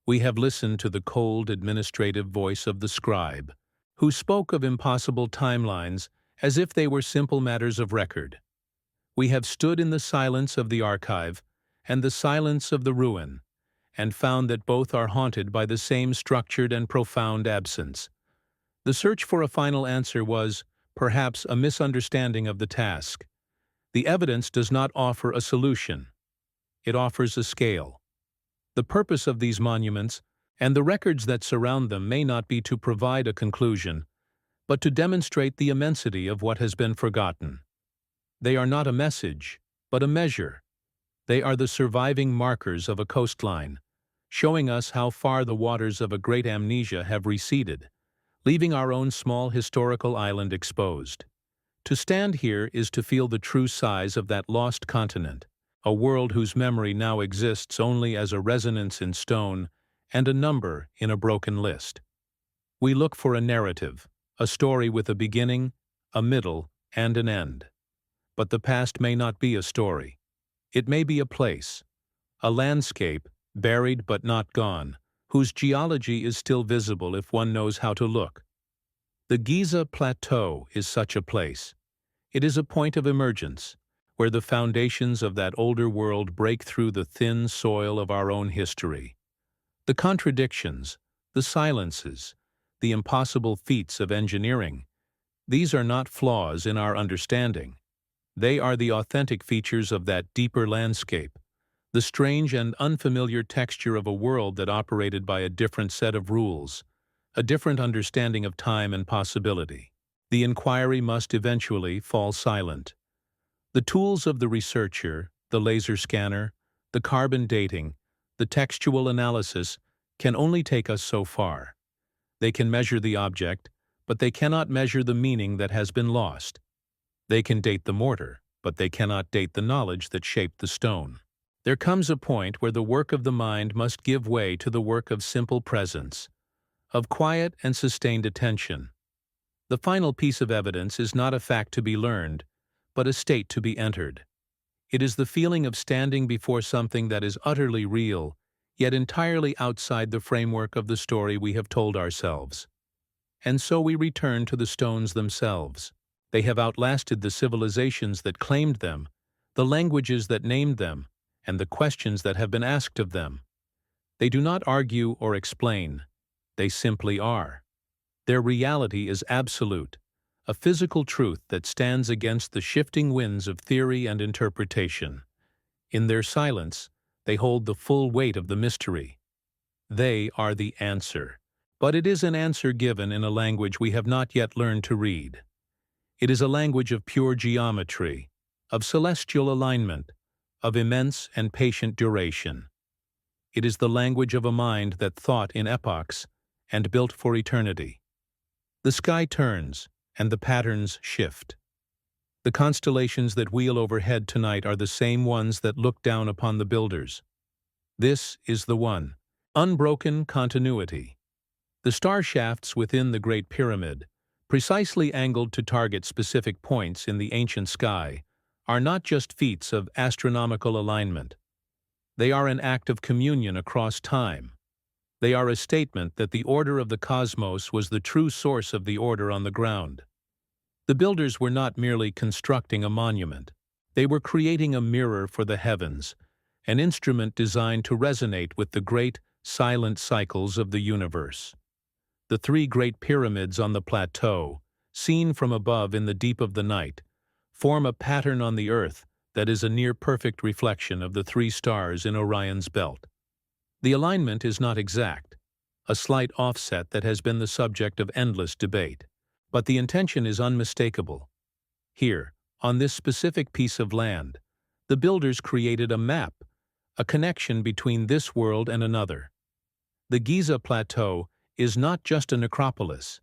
We have listened to the cold, administrative voice of the scribe, who spoke of impossible timelines as if they were simple matters of record. We have stood in the silence of the archive and the silence of the ruin, and found that both are haunted by the same structured and profound absence. The search for a final answer was, perhaps, a misunderstanding of the task. The evidence does not offer a solution. It offers a scale. The purpose of these monuments and the records that surround them may not be to provide a conclusion, but to demonstrate the immensity of what has been forgotten. They are not a message, but a measure. They are the surviving markers of a coastline, showing us how far the waters of a great amnesia have receded, leaving our own small historical island exposed. To stand here is to feel the true size of that lost continent, a world whose memory now exists only as a resonance in stone and a number in a broken list. We look for a narrative, a story with a beginning, a middle, and an end. But the past may not be a story. It may be a place, a landscape, buried but not gone, whose geology is still visible if one knows how to look. The Giza Plateau is such a place. It is a point of emergence, where the foundations of that older world break through the thin soil of our own history. The contradictions, the silences, the impossible feats of engineering, these are not flaws in our understanding. They are the authentic features of that deeper landscape, the strange and unfamiliar texture of a world that operated by a different set of rules, a different understanding of time and possibility. The inquiry must eventually fall silent. The tools of the researcher, the laser scanner, the carbon dating, the textual analysis, can only take us so far. They can measure the object, but they cannot measure the meaning that has been lost. They can date the mortar, but they cannot date the knowledge that shaped the stone. There comes a point where the work of the mind must give way to the work of simple presence, of quiet and sustained attention. The final piece of evidence is not a fact to be learned, but a state to be entered. It is the feeling of standing before something that is utterly real, yet entirely outside the framework of the story we have told ourselves. And so we return to the stones themselves. They have outlasted the civilizations that claimed them, the languages that named them, and the questions that have been asked of them. They do not argue or explain. They simply are. Their reality is absolute, a physical truth that stands against the shifting winds of theory and interpretation. In their silence, they hold the full weight of the mystery. They are the answer. But it is an answer given in a language we have not yet learned to read. It is a language of pure geometry, of celestial alignment, of immense and patient duration. It is the language of a mind that thought in epochs and built for eternity. The sky turns, and the patterns shift. The constellations that wheel overhead tonight are the same ones that look down upon the builders. This is the one. Unbroken continuity. The star shafts within the Great Pyramid, precisely angled to target specific points in the ancient sky, are not just feats of astronomical alignment. They are an act of communion across time. They are a statement that the order of the cosmos was the true source of the order on the ground. The builders were not merely constructing a monument. They were creating a mirror for the heavens, an instrument designed to resonate with the great, silent cycles of the universe. The three great pyramids on the plateau, seen from above in the deep of the night, form a pattern on the earth that is a near-perfect reflection of the three stars in Orion's belt. The alignment is not exact, a slight offset that has been the subject of endless debate, but the intention is unmistakable. Here, on this specific piece of land, the builders created a map, a connection between this world and another. The Giza Plateau is not just a necropolis.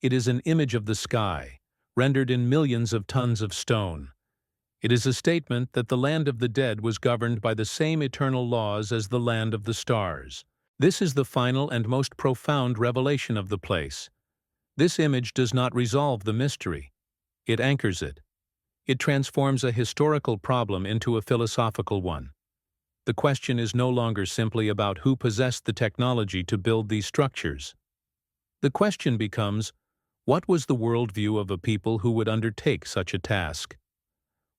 It is an image of the sky, rendered in millions of tons of stone. It is a statement that the land of the dead was governed by the same eternal laws as the land of the stars. This is the final and most profound revelation of the place. This image does not resolve the mystery. It anchors it. It transforms a historical problem into a philosophical one. The question is no longer simply about who possessed the technology to build these structures. The question becomes, what was the worldview of a people who would undertake such a task?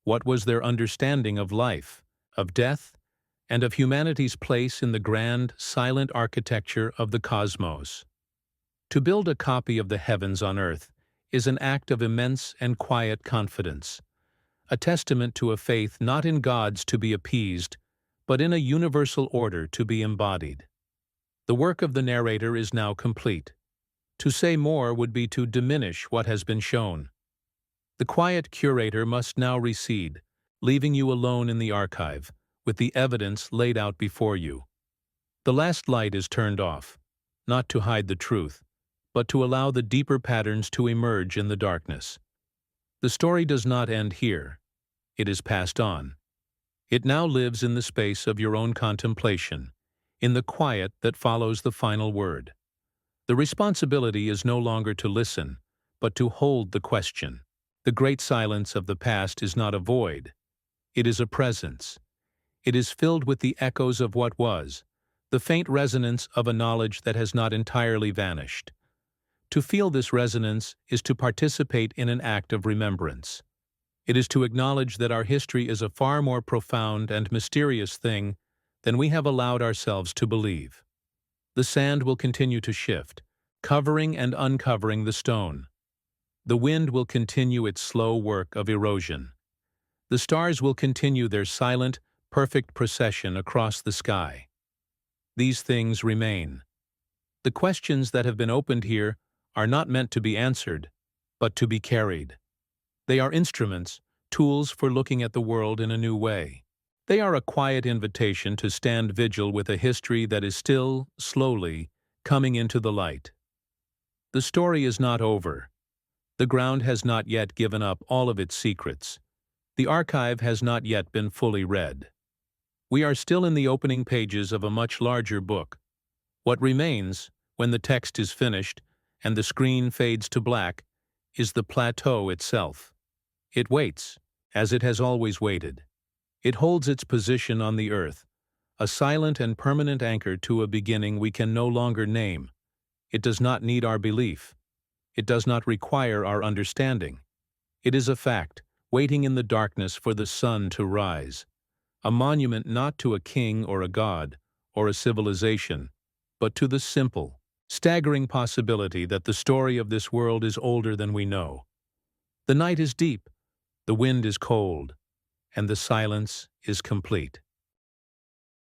What was their understanding of life, of death, and of humanity's place in the grand, silent architecture of the cosmos? To build a copy of the heavens on earth is an act of immense and quiet confidence, a testament to a faith not in gods to be appeased, but in a universal order to be embodied. The work of the narrator is now complete. To say more would be to diminish what has been shown. The quiet curator must now recede, leaving you alone in the archive, with the evidence laid out before you. The last light is turned off, not to hide the truth, but to allow the deeper patterns to emerge in the darkness. The story does not end here. It is passed on. It now lives in the space of your own contemplation, in the quiet that follows the final word. The responsibility is no longer to listen, but to hold the question. The great silence of the past is not a void. It is a presence. It is filled with the echoes of what was, the faint resonance of a knowledge that has not entirely vanished. To feel this resonance is to participate in an act of remembrance. It is to acknowledge that our history is a far more profound and mysterious thing than we have allowed ourselves to believe. The sand will continue to shift, covering and uncovering the stone. The wind will continue its slow work of erosion. The stars will continue their silent perfect procession across the sky. These things remain. The questions that have been opened here are not meant to be answered, but to be carried. They are instruments, tools for looking at the world in a new way. They are a quiet invitation to stand vigil with a history that is still, slowly, coming into the light. The story is not over. The ground has not yet given up all of its secrets. The archive has not yet been fully read. We are still in the opening pages of a much larger book. What remains, when the text is finished and the screen fades to black, is the plateau itself. It waits, as it has always waited. It holds its position on the earth, a silent and permanent anchor to a beginning we can no longer name. It does not need our belief. It does not require our understanding. It is a fact, waiting in the darkness for the sun to rise. A monument not to a king or a god, or a civilization, but to the simple, staggering possibility that the story of this world is older than we know. The night is deep, the wind is cold, and the silence is complete.